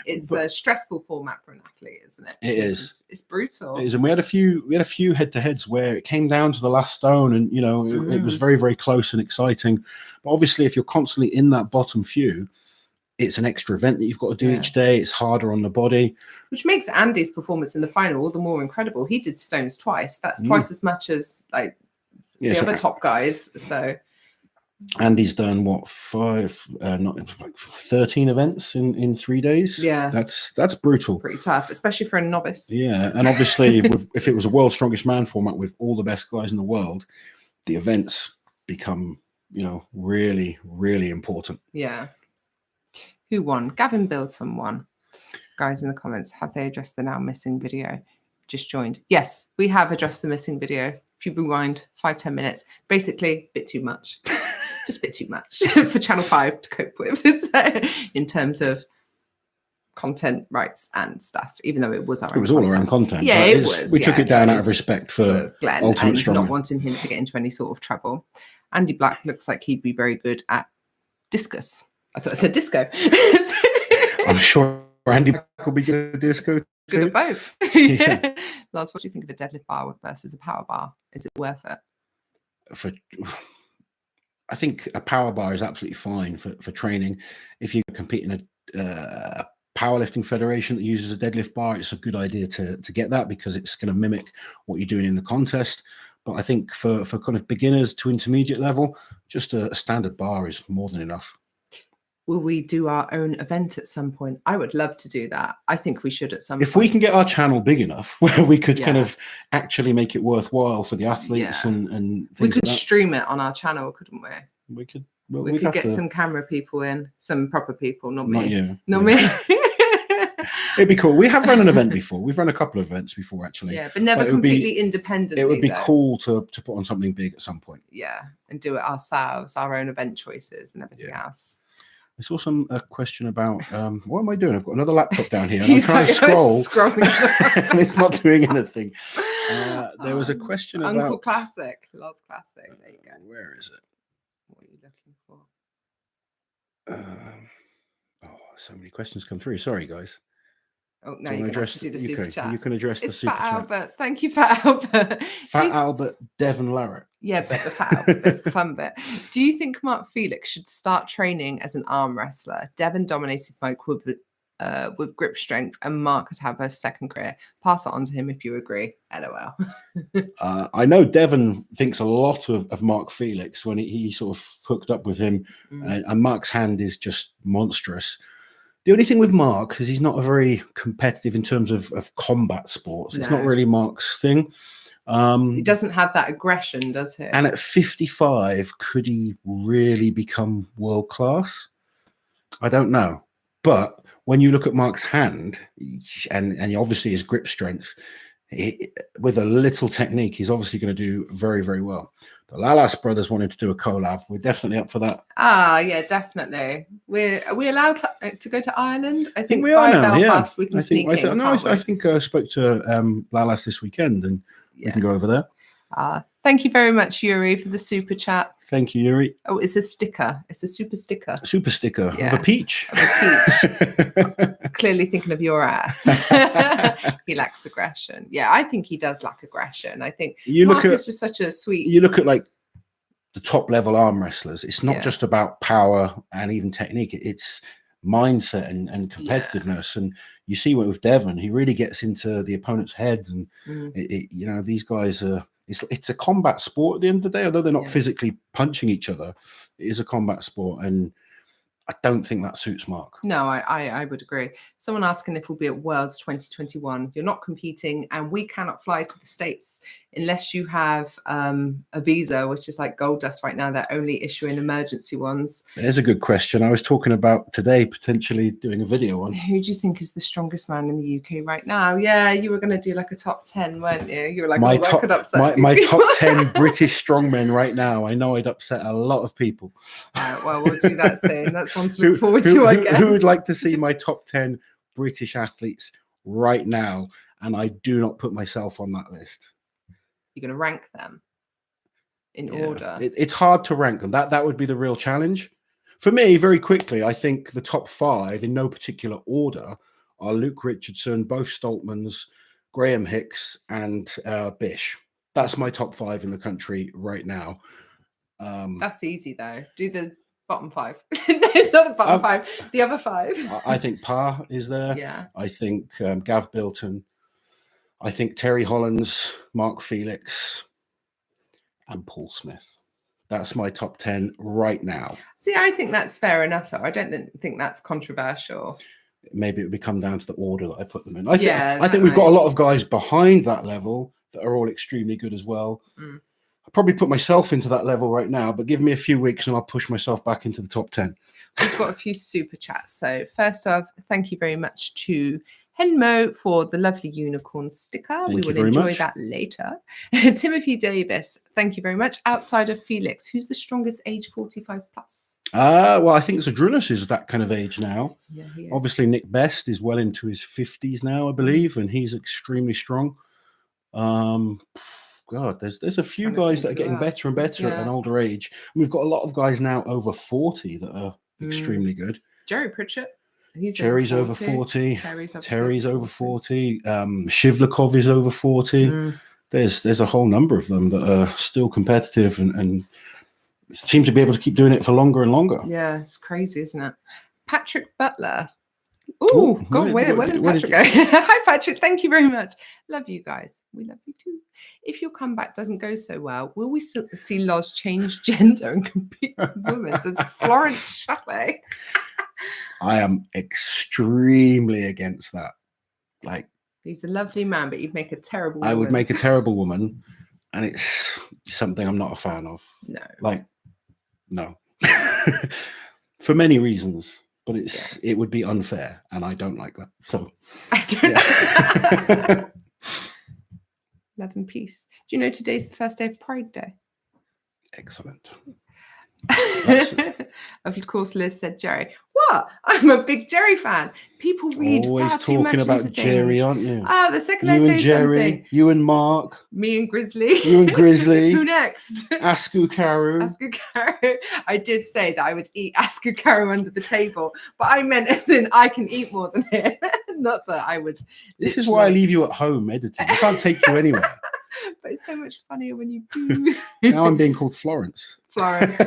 It's a stressful format for an athlete, isn't it? It is. It's brutal. It is, and we had a few head-to-heads where it came down to the last stone, and it was very, very close and exciting. But obviously, if you're constantly in that bottom few, it's an extra event that you've got to do each day. It's harder on the body, which makes Andy's performance in the final all the more incredible. He did stones twice. That's twice as much as like the other top guys. So Andy's done what 13 events in 3 days. Yeah, that's brutal. Pretty tough, especially for a novice. Yeah, and obviously, if it was a World's Strongest Man format with all the best guys in the world, the events become really, really important. Yeah. Who won? Gavin Bilton won. Guys in the comments, have they addressed the now missing video? Just joined. Yes, we have addressed the missing video. If you rewind 5-10 minutes, basically a bit too much. Just a bit too much for Channel 5 to cope with in terms of content rights and stuff, even though it was our own all around content. Yeah, it was. We took it down out of respect for Glenn Ultimate and not wanting him to get into any sort of trouble. Andy Black looks like he'd be very good at discus. I thought I said disco. I'm sure Andy Black will be good at disco too. Good at both. Yeah. Lars, what do you think of a deadlift bar versus a power bar? Is it worth it? I think a power bar is absolutely fine for training. If you compete in a powerlifting federation that uses a deadlift bar, it's a good idea to get that, because it's going to mimic what you're doing in the contest. But I think for kind of beginners to intermediate level, just a standard bar is more than enough. will we do our own event at some point? I would love to do that. I think we should at some point. If we can get our channel big enough where we could kind Yeah. of actually make it worthwhile for the athletes Yeah. and things we could like that. stream it on our channel, couldn't we? We could. Well, We we'd could have get to, some camera people in, some proper people, not Not me. you. Not Yeah. me. It'd be cool. We have run an event before. We've run a couple of events before, actually. Yeah, but never But it would be- completely independently. It would be though. cool to put on something big at some point. Yeah, and do it ourselves, our own event choices and everything else. I saw a question about what am I doing? I've got another laptop down here and He's I'm trying to like, scroll. scrolling. And it's not doing anything. There was a question Uncle about Classic. Loves Classic. There you go. Where is it? What are you looking for? So many questions come through. Sorry, guys. Oh, no, Do you you can want have to do the you super can- chat. You can address the It's super Fat chat. Albert. Thank you, Fat Albert. Fat Albert, Devon Larratt. Yeah, but the Fat Albert, that's the fun bit. Do you think Mark Felix should start training as an arm wrestler? Devon dominated Mike with grip strength, and Mark could have a second career. Pass it on to him if you agree. LOL. I know Devon thinks a lot of Mark Felix when he sort of hooked up with him, and Mark's hand is just monstrous. The only thing with Mark is he's not a very competitive in terms of combat sports. It's not No. really Mark's thing. He doesn't have that aggression, does he? And at 55, could he really become world class? I don't know. But when you look at Mark's hand, and obviously his grip strength, with a little technique, he's obviously going to do very, very well. The Lalas brothers wanted to do a collab. We're definitely up for that. Ah, yeah, definitely. Are we allowed to go to Ireland? I think we are by now. Belfast Yeah, we can I think. sneak in. Can't we? I think I spoke to Lalas this weekend, and we can go over there. Thank you very much, Yuri, for the super chat. Thank you, Yuri. Oh, it's a sticker. It's a super sticker. Super sticker Yeah. of a peach. Of a peach. Clearly thinking of your ass. He lacks aggression. Yeah, I think he does lack aggression. I think Mark is just such a sweet. You look at like the top level arm wrestlers. It's not Yeah. just about power and even technique. It's mindset and competitiveness. And you see what with Devon, he really gets into the opponent's heads. And these guys are. It's a combat sport at the end of the day, although they're not physically punching each other. It is a combat sport, and I don't think that suits Mark. No, I would agree. Someone asking if we'll be at Worlds 2021. You're not competing, and we cannot fly to the States unless you have a visa, which is like gold dust right now. They're only issuing emergency ones. There's a good question. I was talking about today potentially doing a video on. Who do you think is the strongest man in the UK right now? Yeah, you were going to do like a top 10, weren't you? You were like, my that could upset my people. top 10 British strongmen right now. I know I'd upset a lot of people. Well, we'll do that soon. That's one to look forward to, I guess. Who would like to see my top 10 British athletes right now? And I do not put myself on that list. You're going to rank them in order. It's hard to rank them. That would be the real challenge. For me, very quickly, I think the top 5 in no particular order are Luke Richardson, both Stoltmans, Graham Hicks, and Bish. That's my top 5 in the country right now. That's easy, though. Do the bottom 5. Not the bottom 5, the other 5. I think Parr is there. Yeah. I think Gav Bilton. I think Terry Hollands, Mark Felix, and Paul Smith. That's my top 10 right now. See, I think that's fair enough, though. I don't think that's controversial. Maybe it would come down to the order that I put them in. I think that we've got a lot of guys behind that level that are all extremely good as well. I'll probably put myself into that level right now, but give me a few weeks and I'll push myself back into the top 10. We've got a few super chats. So first off, thank you very much to Henmo for the lovely unicorn sticker. We will enjoy that later. Timothy Davis, thank you very much. Outside of Felix, who's the strongest age 45 plus? Well, I think Zadrunas is that kind of age now. Yeah, he is. Obviously, Nick Best is well into his 50s now, I believe, and he's extremely strong. God, there's a few guys that are getting better and better at an older age. And we've got a lot of guys now over 40 that are extremely good. Jerry Pritchett. Jerry's over 40. Terry's over 40. 40. Shivlakov is over 40. There's a whole number of them that are still competitive and seem to be able to keep doing it for longer and longer. Yeah, it's crazy, isn't it? Patrick Butler. Oh, God, where did Patrick go? Hi, Patrick. Thank you very much. Love you guys. We love you too. If your comeback doesn't go so well, will we still see Loz change gender and compete with women? Says Laurence Shahlaei. I am extremely against that. Like, he's a lovely man, but you'd make a terrible woman. I would make a terrible woman, and it's something I'm not a fan of. No. Like, no. For many reasons, but it would be unfair, and I don't like that. So I don't know. Love and peace. Do you know today's the first day of Pride Day? Excellent. Of course, Liz said Jerry. What? I'm a big Jerry fan. People read always far too much talking about into Jerry, things. aren't you? Ah, the second You I and say Jerry, something, you and Mark, me and Grizzly, you and Grizzly. Who next? Askukaru. Askukaru. I did say that I would eat Askukaru under the table, but I meant as in I can eat more than him, not that I would. This is why I leave you at home editing. I can't take you anywhere. But it's so much funnier when you do. Now I'm being called Florence. Florence.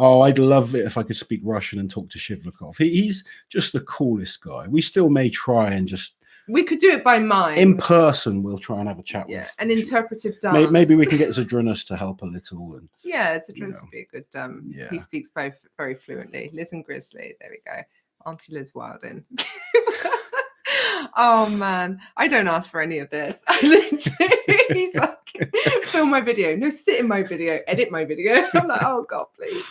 Oh, I'd love it if I could speak Russian and talk to Shivlikov. He's just the coolest guy. We still may try and just... We could do it by mind. In person, we'll try and have a chat with... an interpretive dance. Maybe we can get Zadrunas to help a little. And Zadrunas would be a good... He speaks both very fluently. Liz and Grizzly. There we go. Auntie Liz Wildin. Oh man, I don't ask for any of this. I literally, he's like, film my video. No, sit in my video, edit my video. I'm like, oh God, please.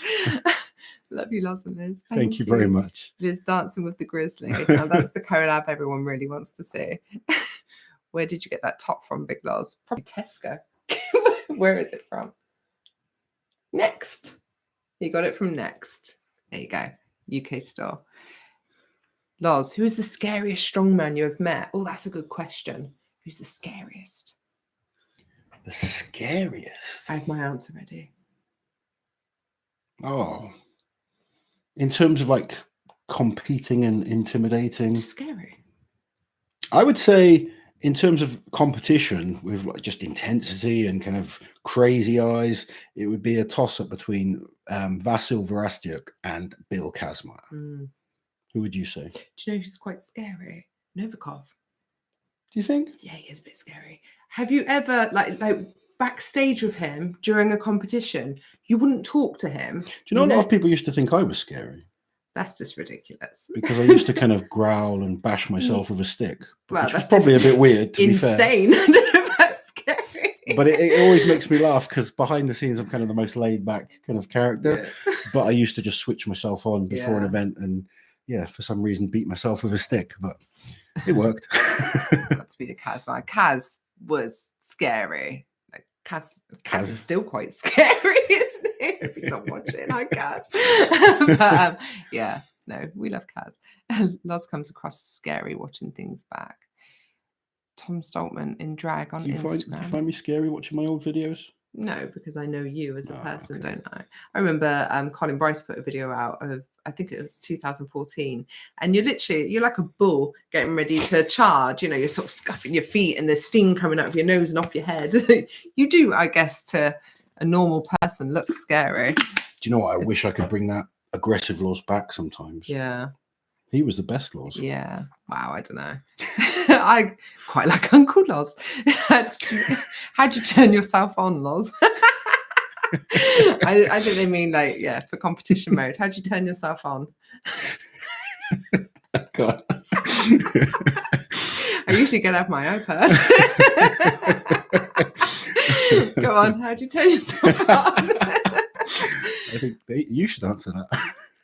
Love you, Loz and Liz. Thank you very much. Liz dancing with the Grizzly. Now that's the collab everyone really wants to see. Where did you get that top from, Big Loz? Probably Tesco. Where is it from? Next. You got it from Next. There you go. UK store. Loz, who is the scariest strongman you have met? Oh, that's a good question. Who's the scariest? The scariest? I have my answer ready. Oh. In terms of like competing and intimidating. Scary. I would say in terms of competition with like just intensity and kind of crazy eyes, it would be a toss-up between Vasil Varastyuk and Bill Kazmaier. Who would you say? Do you know who's quite scary? Novikov. Do you think? Yeah, he is a bit scary. Have you ever like backstage with him during a competition? You wouldn't talk to him. Do you know a lot of people used to think I was scary? That's just ridiculous. Because I used to kind of growl and bash myself with a stick. Well, which that's was probably a bit weird, to be fair. Insane. I don't know if that's scary. But it always makes me laugh because behind the scenes, I'm kind of the most laid back kind of character. Yeah. But I used to just switch myself on before an event and for some reason beat myself with a stick, but it worked. Got to be the Kaz. Kaz was scary. Like Kaz is still quite scary, isn't he? If he's not watching, hi Kaz. But no, we love Kaz. Loz comes across scary watching things back. Tom Stoltman in drag on Instagram. Do you find me scary watching my old videos? No, because I know you as a person, don't I? I remember Colin Bryce put a video out of, I think it was 2014, and you're like a bull getting ready to charge. You know, you're sort of scuffing your feet and there's steam coming out of your nose and off your head. You do, I guess, to a normal person, look scary. Do you know what? I wish I could bring that aggressive Loz back sometimes. Yeah. He was the best Loz. Yeah. Wow, I don't know. I quite like Uncle Loz. How'd you turn yourself on, Loz? I think they mean like, for competition mode. How'd you turn yourself on? God. I usually get out my iPad. Go on, how'd you turn yourself on? I think you should answer that.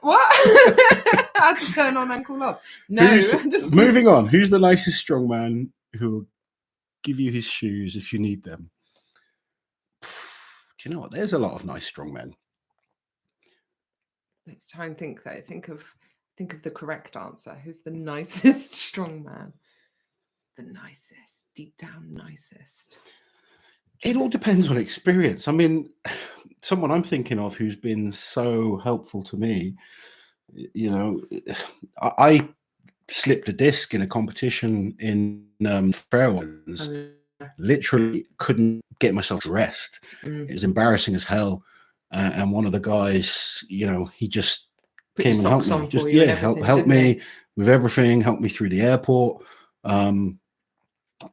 What? How to turn on Uncle Loz? No. Moving on. Who's the nicest strongman who will give you his shoes if you need them? Do you know what? There's a lot of nice strongmen. Let's try and think though. Think of the correct answer. Who's the nicest strongman? The nicest, deep down nicest. It all depends on experience. I mean, someone I'm thinking of who's been so helpful to me, you know, I slipped a disc in a competition in Fairways. Literally couldn't get myself dressed. It was embarrassing as hell. And one of the guys, you know, he just came and helped me. Just helped me with everything. Helped me through the airport.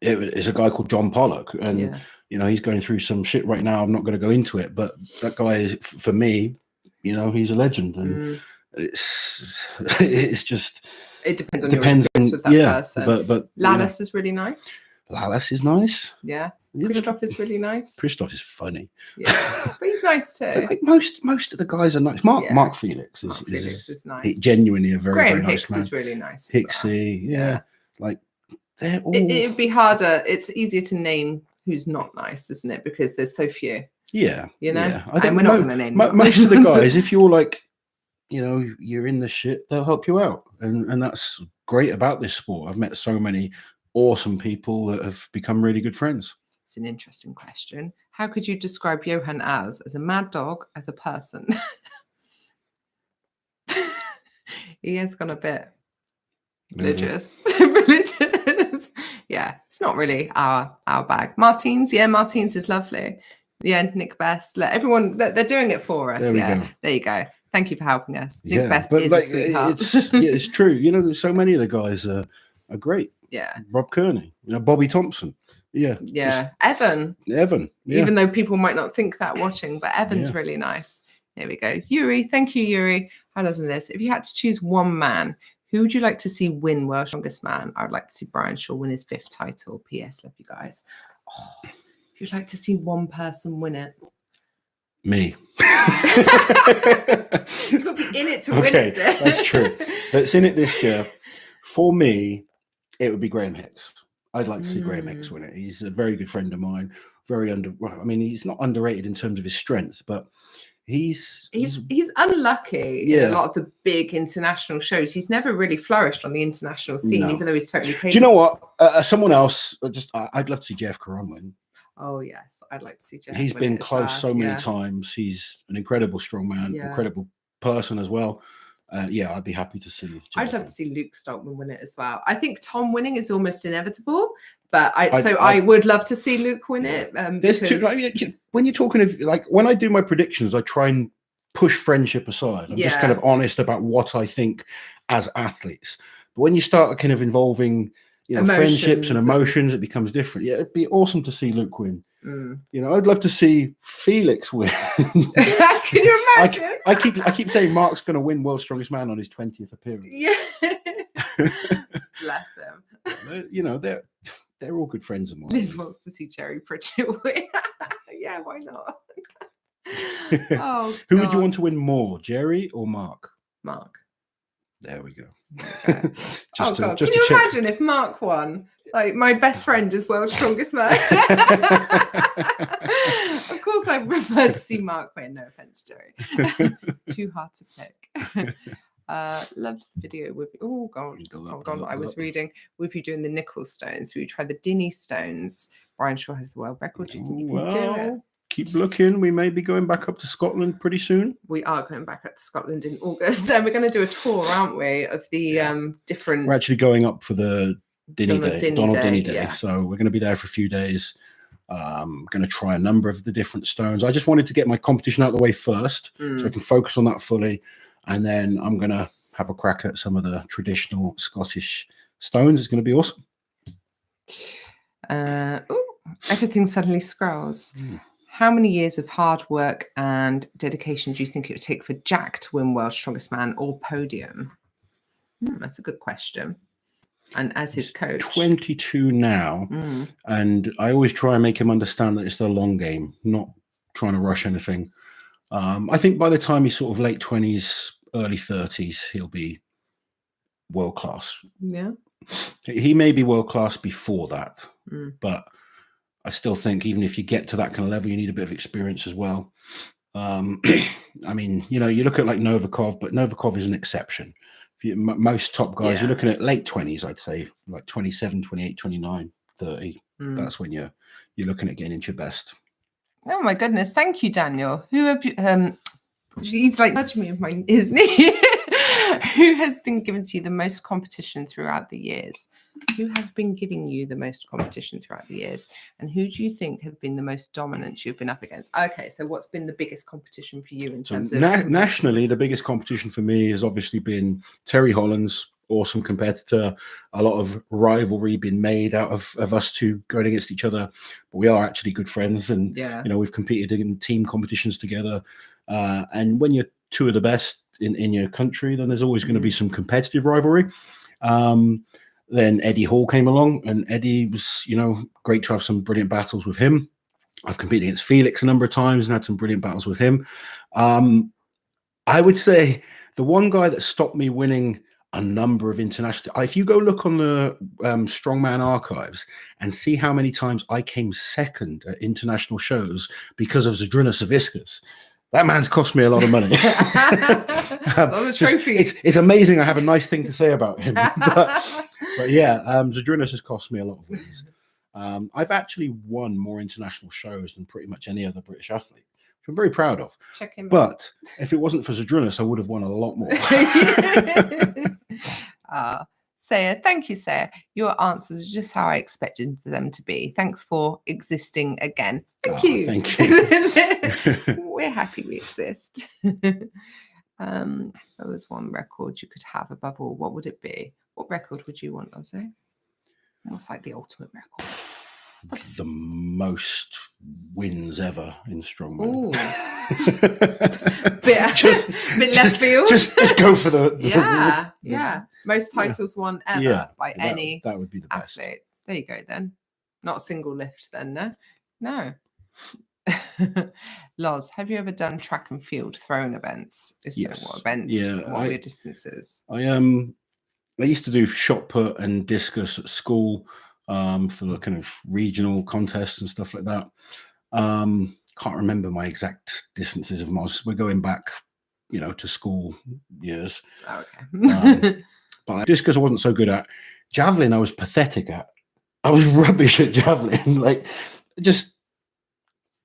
It's a guy called John Pollock, and you know, he's going through some shit right now. I'm not going to go into it, but that guy, for me, you know, he's a legend, and it's just it depends on your experience with that person. But Laurence is really nice. Laurence is nice. Yeah. Christoph is really nice. Christoph is funny. Yeah, but he's nice too. But like most of the guys are nice. Mark Felix is nice. Genuinely a very nice Hicks man. Is really nice. Hicksy, yeah. Like they're all. It'd be harder. It's easier to name who's not nice, isn't it? Because there's so few. Yeah, you know. Yeah. I think we're not going to name most of the guys. If you're like, you know, you're in the shit, they'll help you out, and that's great about this sport. I've met so many awesome people that have become really good friends. It's an interesting question. How could you describe Johan as a mad dog, as a person? He has gone a bit religious. Yeah, it's not really our bag. Martins is lovely. Yeah, Nick Best. Let everyone, they're doing it for us. There you go. Thank you for helping us. Nick Best is a sweetheart. It's true. You know, so many of the guys are great. Yeah. Rob Kearney, you know, Bobby Thompson. Yeah. Evan. Yeah. Even though people might not think that watching, but Evan's really nice. Here we go. Yuri. Thank you, Yuri. How does this? If you had to choose one man, who would you like to see win World's Strongest Man? I would like to see Brian Shaw win his 5th title. P.S. Love you guys. Oh, if you'd like to see one person win it. Me. You've got to be in it to win it. That's true. That's in it this year. For me, it would be Graham Hicks. I'd like to see Graham Hicks win it. He's a very good friend of mine. He's not underrated in terms of his strength, but he's unlucky in a lot of the big international shows. He's never really flourished on the international scene, even though he's totally capable. Do you know what? Someone else, I'd love to see Jeff Caron win. Oh yes, I'd like to see Jeff. He's been close so many times. He's an incredible strongman, incredible person as well. I'd be happy to see. I'd love to see Luke Stoltman win it as well. I think Tom winning is almost inevitable, but I would love to see Luke win it. There's two. When you're talking of when I do my predictions, I try and push friendship aside. I'm just kind of honest about what I think as athletes. But when you start kind of involving, friendships and emotions, it becomes different. Yeah, it'd be awesome to see Luke win. I'd love to see Felix win. Can you imagine? I keep saying Mark's going to win World's Strongest Man on his 20th appearance. Yeah, bless him. They're all good friends of mine. Liz wants to see Jerry Pritchett win. Yeah, why not? Oh, who would you want to win more, Jerry or Mark? Mark. There we go. Okay. Can you imagine if Mark won? Like, my best friend is World's Strongest Man. Of course, I prefer to see Mark win. No offense, Jerry. Too hard to pick. Loved the video with you. Oh, God. I was reading with you doing the nickel stones. We tried the Dinny stones. Brian Shaw has the world record. Do you think you can do it? Keep looking. We may be going back up to Scotland pretty soon. We are going back up to Scotland in August. We're going to do a tour, aren't we, of the different... We're actually going up for the Donald Dinny Day. Yeah. So we're going to be there for a few days. Going to try a number of the different stones. I just wanted to get my competition out of the way first so I can focus on that fully. And then I'm going to have a crack at some of the traditional Scottish stones. It's going to be awesome. Everything suddenly scrolls. How many years of hard work and dedication do you think it would take for Jack to win World's Strongest Man or podium? That's a good question. And as his coach, 22 now, and I always try and make him understand that it's the long game, not trying to rush anything. I think by the time he's sort of late 20s, early 30s, he'll be world class. Yeah, he may be world class before that, but I still think even if you get to that kind of level, you need a bit of experience as well. I mean, you look at like Novikov, but Novikov is an exception. Most top guys, you're looking at late 20s, I'd say, like 27, 28, 29, 30. That's when you're looking at getting into your best. Oh my goodness. Thank you, Daniel. Who have you, he's like nudging me with my, isn't he? Who has been given to you the most competition throughout the years? Who has been giving you the most competition throughout the years? And who do you think have been the most dominant you've been up against? Okay, so what's been the biggest competition for you in terms of... Nationally, the biggest competition for me has obviously been Terry Holland's awesome competitor. A lot of rivalry been made out of us two going against each other. But we are actually good friends. And, we've competed in team competitions together. And when you're two of the best in your country, then there's always going to be some competitive rivalry. Then Eddie Hall came along, and Eddie was, great to have some brilliant battles with him. I've competed against Felix a number of times and had some brilliant battles with him. I would say the one guy that stopped me winning a number of international, if you go look on the Strongman archives and see how many times I came second at international shows because of Zdrunas Savickas, that man's cost me a lot of money. It's amazing I have a nice thing to say about him. But yeah, Zdrunas has cost me a lot of wins. I've actually won more international shows than pretty much any other British athlete, which I'm very proud of. Check him but if it wasn't for Zdrunas, I would have won a lot more. Saya, thank you, Saya. Your answers are just how I expected them to be. Thanks for existing again. Thank you. Thank you. We're happy we exist. There was one record you could have above all. What would it be? What record would you want, Ozzy? What's like the ultimate record? The most wins ever in Strongman. bit left field. Just go for the yeah. Most titles won ever by any that would be the best. Athlete. There you go then. Not a single lift then, no. Loz, have you ever done track and field throwing events? Yes. What events? Yeah. What were your distances? I used to do shot put and discus at school for the kind of regional contests and stuff like that. Can't remember my exact distances of miles. We're going back, to school years. Okay. But discus I wasn't so good at. Javelin I was pathetic at. I was rubbish at javelin.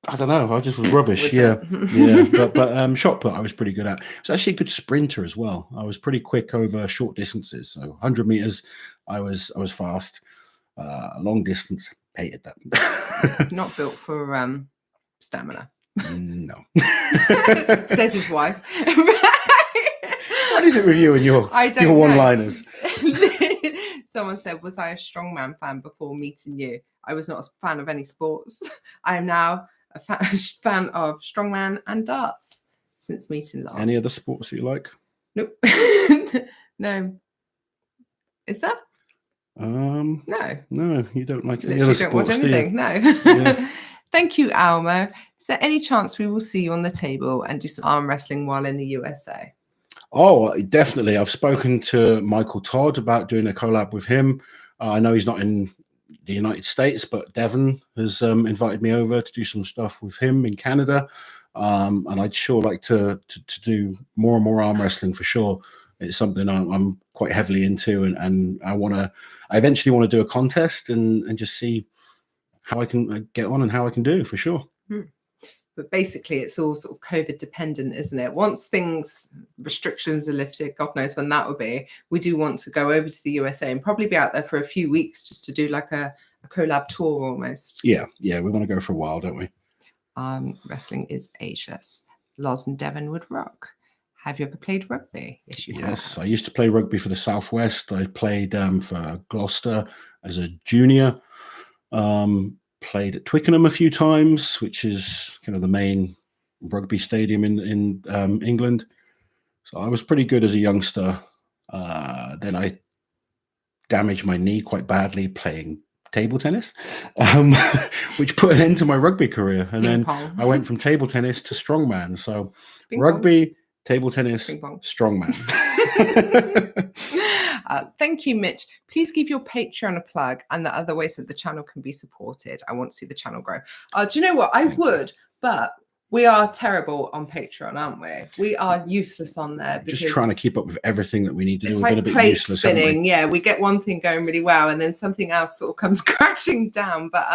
I don't know. I just was rubbish. Yeah. But shot put I was pretty good at. I was actually a good sprinter as well. I was pretty quick over short distances. So 100 meters, I was fast. Long distance, hated that. Not built for stamina. No. Says his wife. What is it with you and your one-liners? Someone said, was I a Strongman fan before meeting you? I was not a fan of any sports. I am now a fan of Strongman and darts since meeting last. Any other sports you like? Nope. No. Is that? No, you don't like any Literally other don't sports, watch anything. do you? No. Yeah. Thank you, Almo. Is there any chance we will see you on the table and do some arm wrestling while in the USA? Oh, definitely. I've spoken to Michael Todd about doing a collab with him. I know he's not in the United States, but Devon has invited me over to do some stuff with him in Canada. And I'd sure like to do more and more arm wrestling for sure. It's something I'm quite heavily into, and I eventually want to do a contest and just see how I can get on and how I can do for sure. But basically, it's all sort of COVID dependent, isn't it? Once restrictions are lifted, God knows when that will be, we do want to go over to the USA and probably be out there for a few weeks just to do like a collab tour almost. Yeah, we want to go for a while, don't we? Wrestling is Asia's. Loz and Devon would rock. Have you ever played rugby? Yes, I used to play rugby for the Southwest. I played for Gloucester as a junior. Played at Twickenham a few times, which is kind of the main rugby stadium in England. So I was pretty good as a youngster. Then I damaged my knee quite badly playing table tennis, which put an end to my rugby career. And then I went from table tennis to strongman. So rugby, table tennis, strongman. Thank you, Mitch. Please give your Patreon a plug and the other ways that the channel can be supported. I want to see the channel grow. Do you know what? I would, but we are terrible on Patreon, aren't we? We are useless on there. Just trying to keep up with everything that we need to do. It's We've like been a bit plate useless, spinning. Yeah, we get one thing going really well, and then something else sort of comes crashing down. But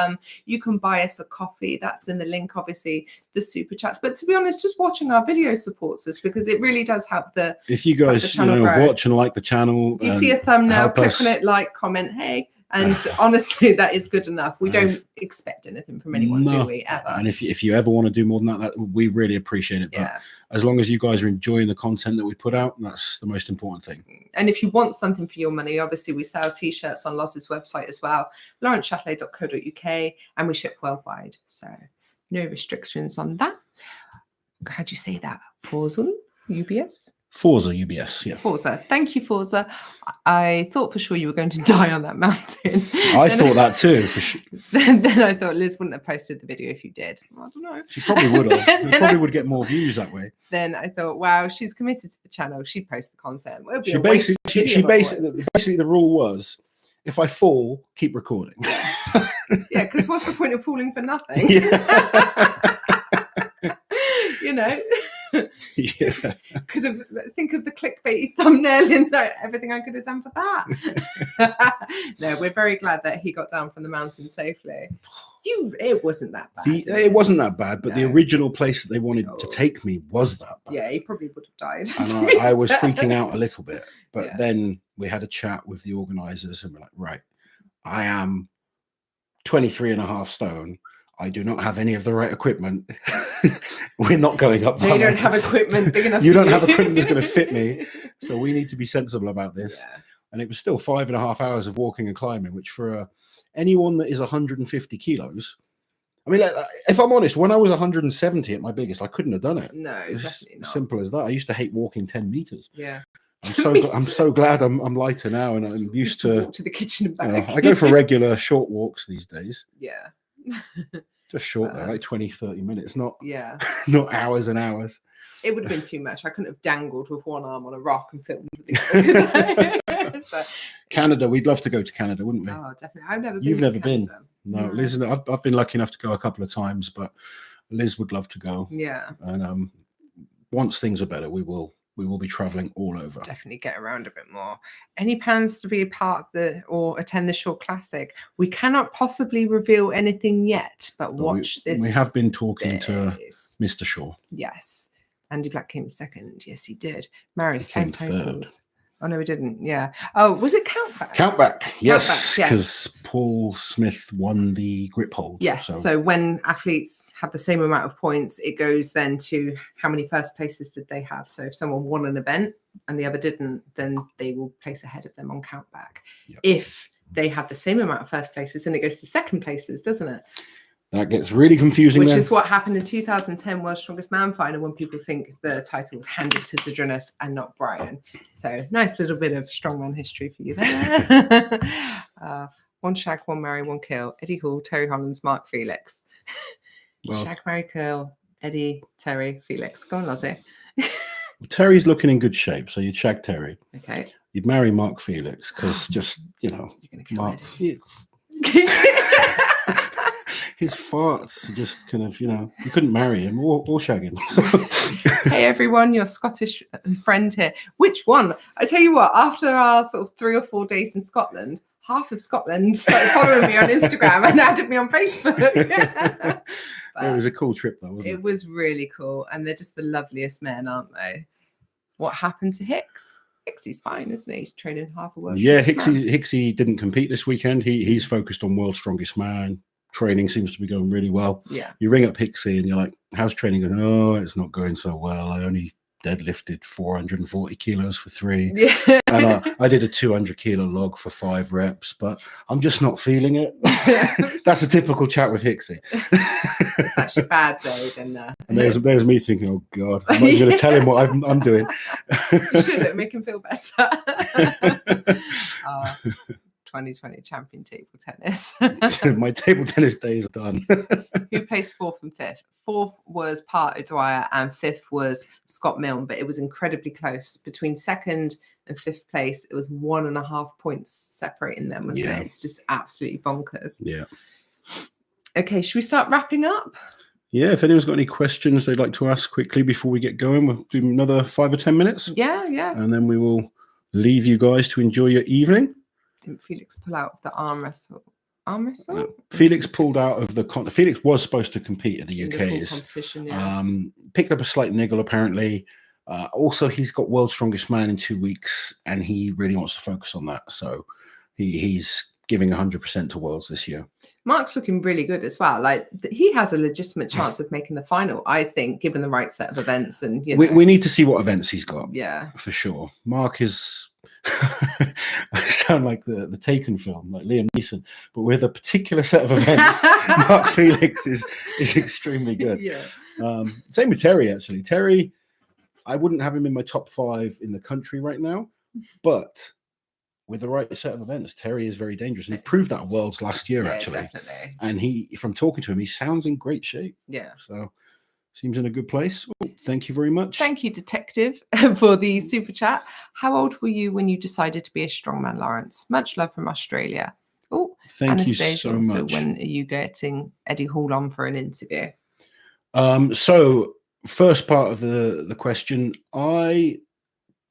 you can buy us a coffee. That's in the link, obviously, the super chats. But to be honest, just watching our video supports us because it really does help the. If you guys watch and like the channel, if you see a thumbnail, click on it, like, comment, hey. And honestly, that is good enough. We don't expect anything from anyone, do we, ever? And if you ever want to do more than that, we really appreciate it. But as long as you guys are enjoying the content that we put out, that's the most important thing. And if you want something for your money, obviously we sell T-shirts on Loz's website as well, laurenceShahlaei.co.uk, and we ship worldwide. So no restrictions on that. How'd you say that? Forzel? UBS? Forza UBS, yeah. Forza. Thank you, Forza. I thought for sure you were going to die on that mountain. I thought that too, for sure. Then I thought Liz wouldn't have posted the video if you did. I don't know. She probably would have. It probably would get more views that way. Then I thought, wow, she's committed to the channel. She'd post the content. She basically the rule was, if I fall, keep recording. Yeah, because what's the point of falling for nothing? You know. Yeah. Could have think of the clickbait thumbnail and everything I could have done for that. No, we're very glad that he got down from the mountain safely. It wasn't that bad. It wasn't that bad, but No. the original place that they wanted to take me was that bad. Yeah, he probably would have died. And I was freaking out a little bit, but Yeah. then we had a chat with the organisers and we're like, right, I am 23 and a half stone. I do not have any of the right equipment. We're not going up. They don't have equipment big enough. You don't have equipment that's going to fit me. So we need to be sensible about this. Yeah. And it was still 5.5 hours of walking and climbing, which for anyone that is 150 kilos, I mean, like, if I'm honest, when I was 170 at my biggest, I couldn't have done it. No, It's definitely not. simple as that. I used to hate walking 10 meters. Yeah. I'm so glad I'm lighter now, and I'm used to walk to the kitchen and you know, back. I go for regular short walks these days. Yeah. Just short, though, like 20, 30 minutes, not Yeah. not hours and hours. It would have been too much. I couldn't have dangled with one arm on a rock and filmed with the other. So, Canada, we'd love to go to Canada, wouldn't we? oh, definitely. I've never been. You've to never been? Canada. No, Liz, I've been lucky enough to go a couple of times, but Liz would love to go. Yeah. And once things are better, we will be traveling all over. Definitely get around a bit more. Any plans to be a part of or attend the Shore Classic? We cannot possibly reveal anything yet, but watch this. We have been talking to space. Mr. Shaw. Yes. Andy Black came second. Yes, he did. Marius Came came third. totals. Oh, no, we didn't. Yeah. Oh, was it Countback? Countback, yes, yes. because Paul Smith won the grip hold. Yes. So when athletes have the same amount of points, it goes then to how many first places did they have. So if someone won an event and the other didn't, then they will place ahead of them on Countback. Yep. If they have the same amount of first places, then it goes to second places, doesn't it? that gets really confusing. Which then. is what happened in 2010 World's Strongest Man final, when people think the title was handed to Zydrunas and not Brian. So nice little bit of strongman history for you there. One shag, one marry, one kill. Eddie Hall, Terry Hollands, Mark Felix. Well, Shag, marry, kill. Eddie, Terry, Felix. Go on, Lozzie. Terry's looking in good shape, so you'd shag Terry. Okay. You'd marry Mark Felix because just, You're going to kill Mark, Eddie. his farts are just kind of, you couldn't marry him or shag him. Hey everyone, your Scottish friend here. Which one? I tell you what, after our sort of 3 or 4 days in Scotland, half of Scotland started following me on Instagram and added me on Facebook. It was a cool trip though, wasn't it? It was really cool. And they're just the loveliest men, aren't they? What happened to Hicks? Hicksey's fine, isn't he? He's training half a world. Yeah, Strongest Man. Hicksey didn't compete this weekend. He's focused on World's Strongest Man. Training seems to be going really well. Yeah. You ring up Hicksey and you're like, how's training going? Oh, it's not going so well. I only deadlifted 440 kilos for 3. Yeah. And I did a 200 kilo log for 5 reps, but I'm just not feeling it. That's a typical chat with Hicksey. That's your bad day, then. And there's me thinking, oh God, I'm not going to tell him what I'm doing. You should make him feel better. 2020 champion table tennis. My table tennis day is done. Who placed 4th and 5th? 4th was Part O'Dwyer and 5th was Scott Milne, but it was incredibly close. Between 2nd and 5th place, it was 1.5 points separating them, wasn't it? It's just absolutely bonkers. Yeah. Okay, should we start wrapping up? Yeah, if anyone's got any questions they'd like to ask quickly before we get going, we'll do another 5 or 10 minutes. Yeah. And then we will leave you guys to enjoy your evening. Didn't Felix pull out of the arm wrestle? Arm wrestle? Felix pulled out of the Felix was supposed to compete at the In the full UK's. competition, yeah. Picked up a slight niggle apparently. Also, he's got World's Strongest Man in 2 weeks, and he really wants to focus on that. So he's giving 100% to Worlds this year. Mark's looking really good as well. Like, he has a legitimate chance of making the final, I think, given the right set of events. And we need to see what events he's got. Yeah, for sure. Mark is. I sound like the Taken film, like Liam Neeson, but with a particular set of events. Mark Felix is extremely good. Yeah. Same with Terry, actually. Terry, I wouldn't have him in my top 5 in the country right now, but with the right set of events, Terry is very dangerous. And he proved that at Worlds last year, actually. Definitely. And from talking to him, he sounds in great shape. Yeah. So seems in a good place. Well, thank you very much. Thank you, Detective, for the super chat. How old were you when you decided to be a strongman, Laurence? Much love from Australia. Oh, thank you so much. When are you getting Eddie Hall on for an interview? So first part of the question,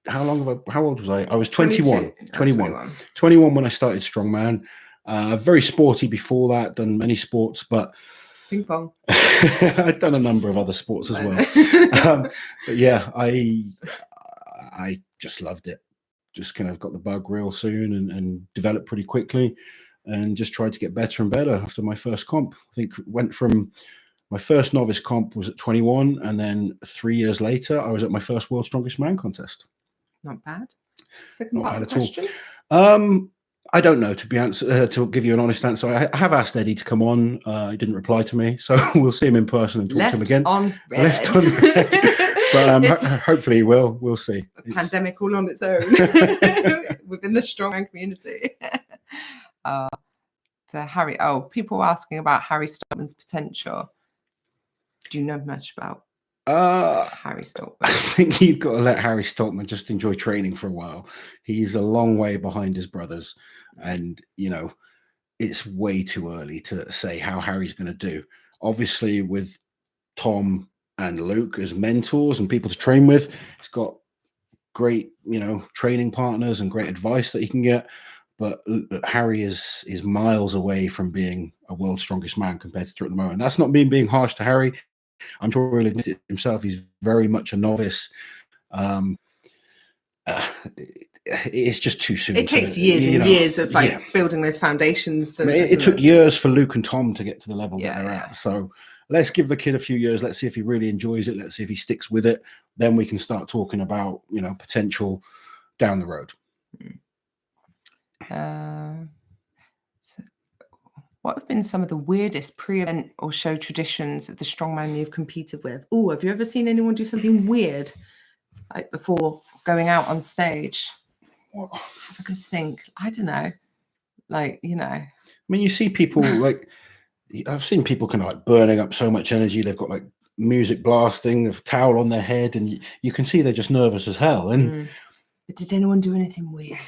how old was I? I was 21. 21 when I started Strongman. Very sporty before that, done many sports, but ping pong. I'd done a number of other sports as well. But yeah, I just loved it. Just kind of got the bug real soon and developed pretty quickly, and just tried to get better and better after my first comp. I think went from my first novice comp was at 21, and then 3 years later, I was at my first World's Strongest Man contest. Not bad. Second part of the question. I don't know, to give you an honest answer. I have asked Eddie to come on. He didn't reply to me, so we'll see him in person and talk to him again. Left on red. But hopefully he will. We'll see. Pandemic all on its own within the strongman community. To Harry. Oh, people asking about Harry Stoltman's potential. Do you know much about Harry Stoltman? I think you've got to let Harry Stoltman just enjoy training for a while. He's a long way behind his brothers, and it's way too early to say how Harry's going to do. Obviously, with Tom and Luke as mentors and people to train with, he's got great training partners and great advice that he can get. But Harry is miles away from being a world's strongest man competitor at the moment. That's not me being harsh to Harry. I'm sure he'll admit it himself. He's very much a novice. It's just too soon. It takes years and years of building those foundations. It took years for Luke and Tom to get to the level that they're at. So let's give the kid a few years. Let's see if he really enjoys it. Let's see if he sticks with it. Then we can start talking about potential down the road. So what have been some of the weirdest pre-event or show traditions of the strongman you've competed with? Oh, have you ever seen anyone do something weird like before going out on stage? Have a good think. I don't know. I mean, you see people I've seen people kind of like burning up so much energy. They've got like music blasting, a towel on their head, and you can see they're just nervous as hell. And but did anyone do anything weird?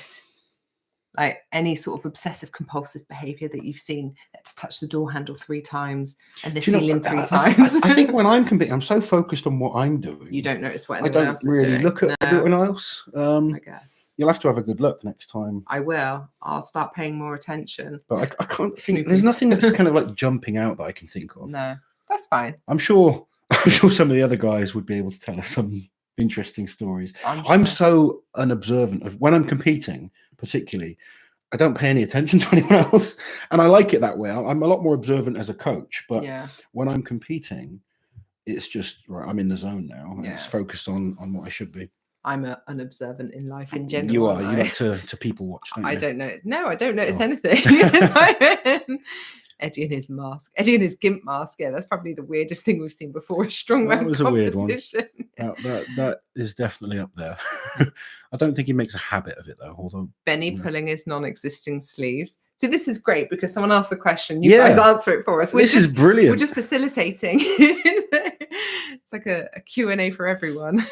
Like any sort of obsessive compulsive behavior that you've seen? Let's touch the door handle 3 times and the ceiling 3 times. I think when I'm competing, I'm so focused on what I'm doing. You don't notice what anyone else is doing. I don't really look at everyone else. I guess. You'll have to have a good look next time. I will. I'll start paying more attention. But I can't think. There's nothing that's kind of like jumping out that I can think of. No, that's fine. I'm sure some of the other guys would be able to tell us some interesting stories. I'm so unobservant of when I'm competing, particularly. I don't pay any attention to anyone else, and I like it that way. I'm a lot more observant as a coach, but when I'm competing, it's just right. I'm in the zone now. And it's focused on what I should be. I'm unobservant in life in general. You are. You like to people watch. Don't you? I don't know. No, I don't notice anything. Eddie and his mask. Eddie and his gimp mask. Yeah, that's probably the weirdest thing we've seen before. A strongman That was competition. A weird one. That is definitely up there. I don't think he makes a habit of it though. Although Benny pulling his non-existing sleeves. So this is great because someone asked the question. You guys answer it for us. This is brilliant. We're just facilitating. It's like a Q&A for everyone.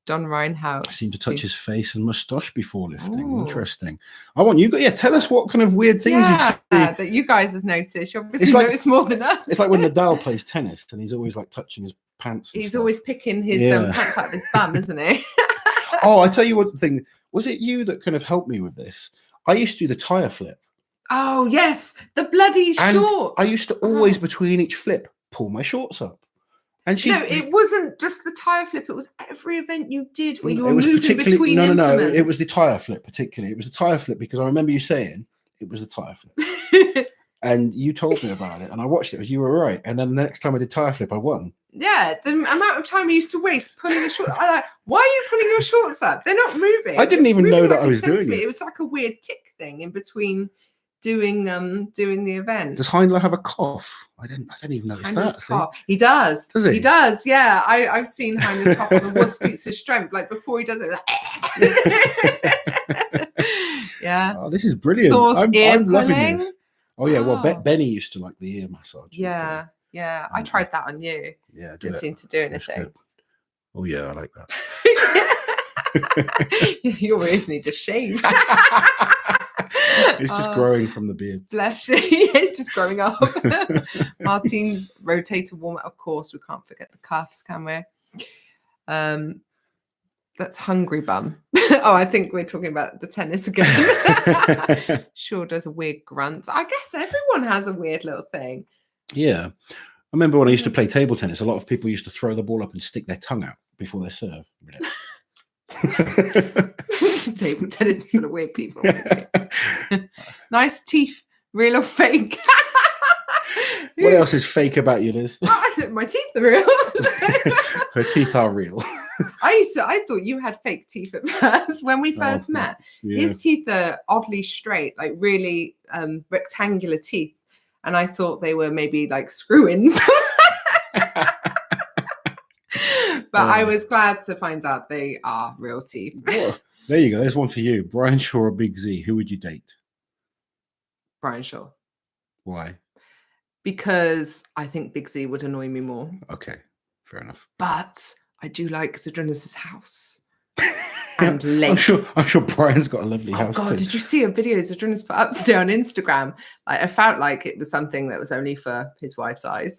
Don Reinhouse seemed to touch his face and moustache before lifting. Ooh. Interesting. I want you. Tell us what kind of weird things you see that you guys have noticed. You obviously noticed more than us. It's like when Nadal plays tennis and he's always like touching his pants. He's always picking his pants out of his bum, isn't he? Oh, I tell you what thing. Was it you that kind of helped me with this? I used to do the tire flip. Oh yes, the bloody shorts. I used to always between each flip pull my shorts up. And it wasn't just the tire flip. It was every event you did where you were moving between No. It was the tire flip particularly. It was the tire flip because I remember you saying it was the tire flip. And you told me about it and I watched it. You were right. And then the next time I did tire flip, I won. Yeah, the amount of time I used to waste pulling the shorts. I why are you pulling your shorts up? They're not moving. I didn't even know that I was doing it. It was like a weird tick thing in between doing the event. Does Heinlein have a cough? I don't even notice that. Cough. He does. Does he? He does. Yeah, I've seen Heinlein's cough on the Worst Feats of Strength. Like before he does it. Yeah. Oh, this is brilliant. Thor's I'm loving this. Oh yeah. Well, Wow. Benny used to like the ear massage. Yeah. I tried that on you. Yeah. Didn't seem to do anything. Oh yeah, I like that. Your ears need to shave. It's just growing from the beard. Bless you. It's just growing up. Martine's rotator warm. Of course, we can't forget the cuffs, can we? That's Hungry Bum. Oh, I think we're talking about the tennis again. Sure does a weird grunt. I guess everyone has a weird little thing. Yeah. I remember when I used to play table tennis, a lot of people used to throw the ball up and stick their tongue out before they serve. Table tennis is full of weird people. Nice teeth, real or fake? What else is fake about you, Liz? My teeth are real. Her teeth are real. I thought you had fake teeth at first when we first met. Yeah. His teeth are oddly straight, like really rectangular teeth. And I thought they were maybe like screw-ins. But I was glad to find out they are real teeth. Oh, there you go. There's one for you. Brian Shaw or Big Z? Who would you date? Brian Shaw. Why? Because I think Big Z would annoy me more. Okay, fair enough. But I do like Zadrunas' house. And lake. I'm sure Brian's got a lovely house God, too. did you see a video Zadrunas put up today on Instagram? I felt like it was something that was only for his wife's eyes.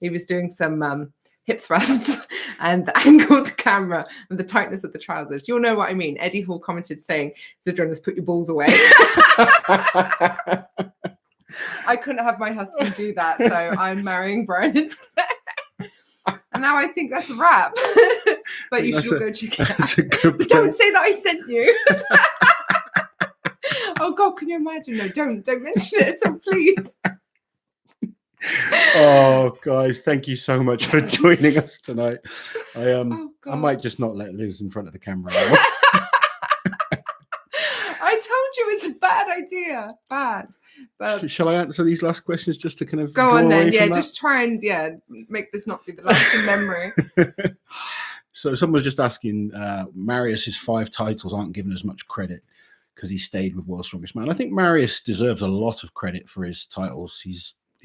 He was doing some hip thrusts, and the angle of the camera and the tightness of the trousers. You'll know what I mean. Eddie Hall commented saying, Zadrunas, put your balls away. I couldn't have my husband do that, so I'm marrying Brian instead. And now I think that's a wrap. But you should all go check it out. Don't say that I sent you. Oh God, can you imagine? No, don't mention it at all, please. Oh, guys, thank you so much for joining us tonight. I might just not let Liz in front of the camera anymore. I told you it's a bad idea. Bad. But shall I answer these last questions just to kind of go on then? Yeah, that? just try and make this not be the last in memory. So someone was just asking, Marius's 5 titles aren't given as much credit because he stayed with World's Strongest Man. I think Marius deserves a lot of credit for his titles. He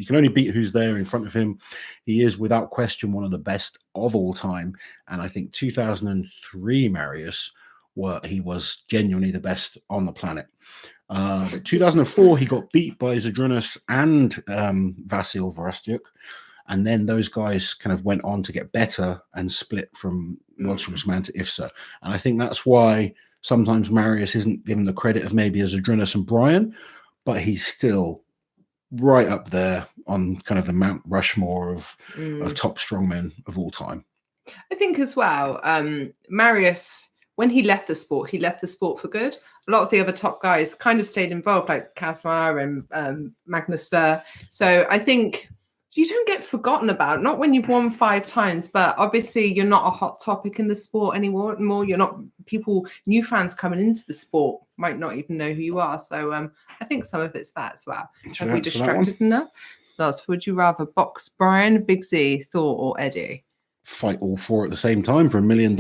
can only beat who's there in front of him. He is without question one of the best of all time. And I think 2003 Marius, he was genuinely the best on the planet. 2004, he got beat by Zadrunas and Vasil Varastyuk. And then those guys kind of went on to get better and split from World's Strongest Man to IFSA. And I think that's why sometimes Marius isn't given the credit of maybe as Zadrunas and Brian, but he's still right up there on kind of the Mount Rushmore of top strongmen of all time. I think as well, Marius, when he left the sport for good. A lot of the other top guys kind of stayed involved, like Kazmar and Magnus Ver. So I think you don't get forgotten about, not when you've won 5 times, but obviously you're not a hot topic in the sport anymore. You're not new fans coming into the sport might not even know who you are. So I think some of it's that as well. Have we distracted enough? Lars, would you rather box Brian, Big Z, Thor, or Eddie? Fight all 4 at the same time for $1 million.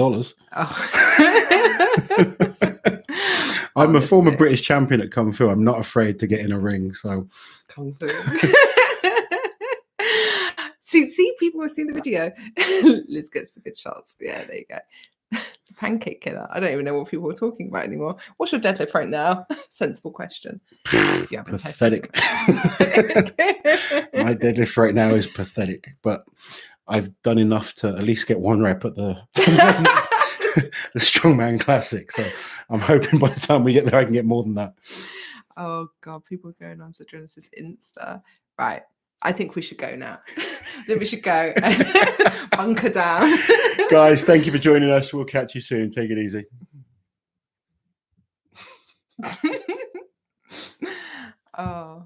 I'm a former British champion at Kung Fu. I'm not afraid to get in a ring. So Kung Fu. See, people have seen the video. Liz gets the good shots. Yeah, there you go. The pancake killer. I don't even know what people are talking about anymore. What's your deadlift right now? Sensible question. Pathetic. My deadlift right now is pathetic, but I've done enough to at least get 1 rep at the the Strongman Classic. So I'm hoping by the time we get there, I can get more than that. Oh God, people are going on Zadrunas' Insta. Right. I think we should go now. Then we should go and bunker down. Guys, thank you for joining us. We'll catch you soon. Take it easy. Oh.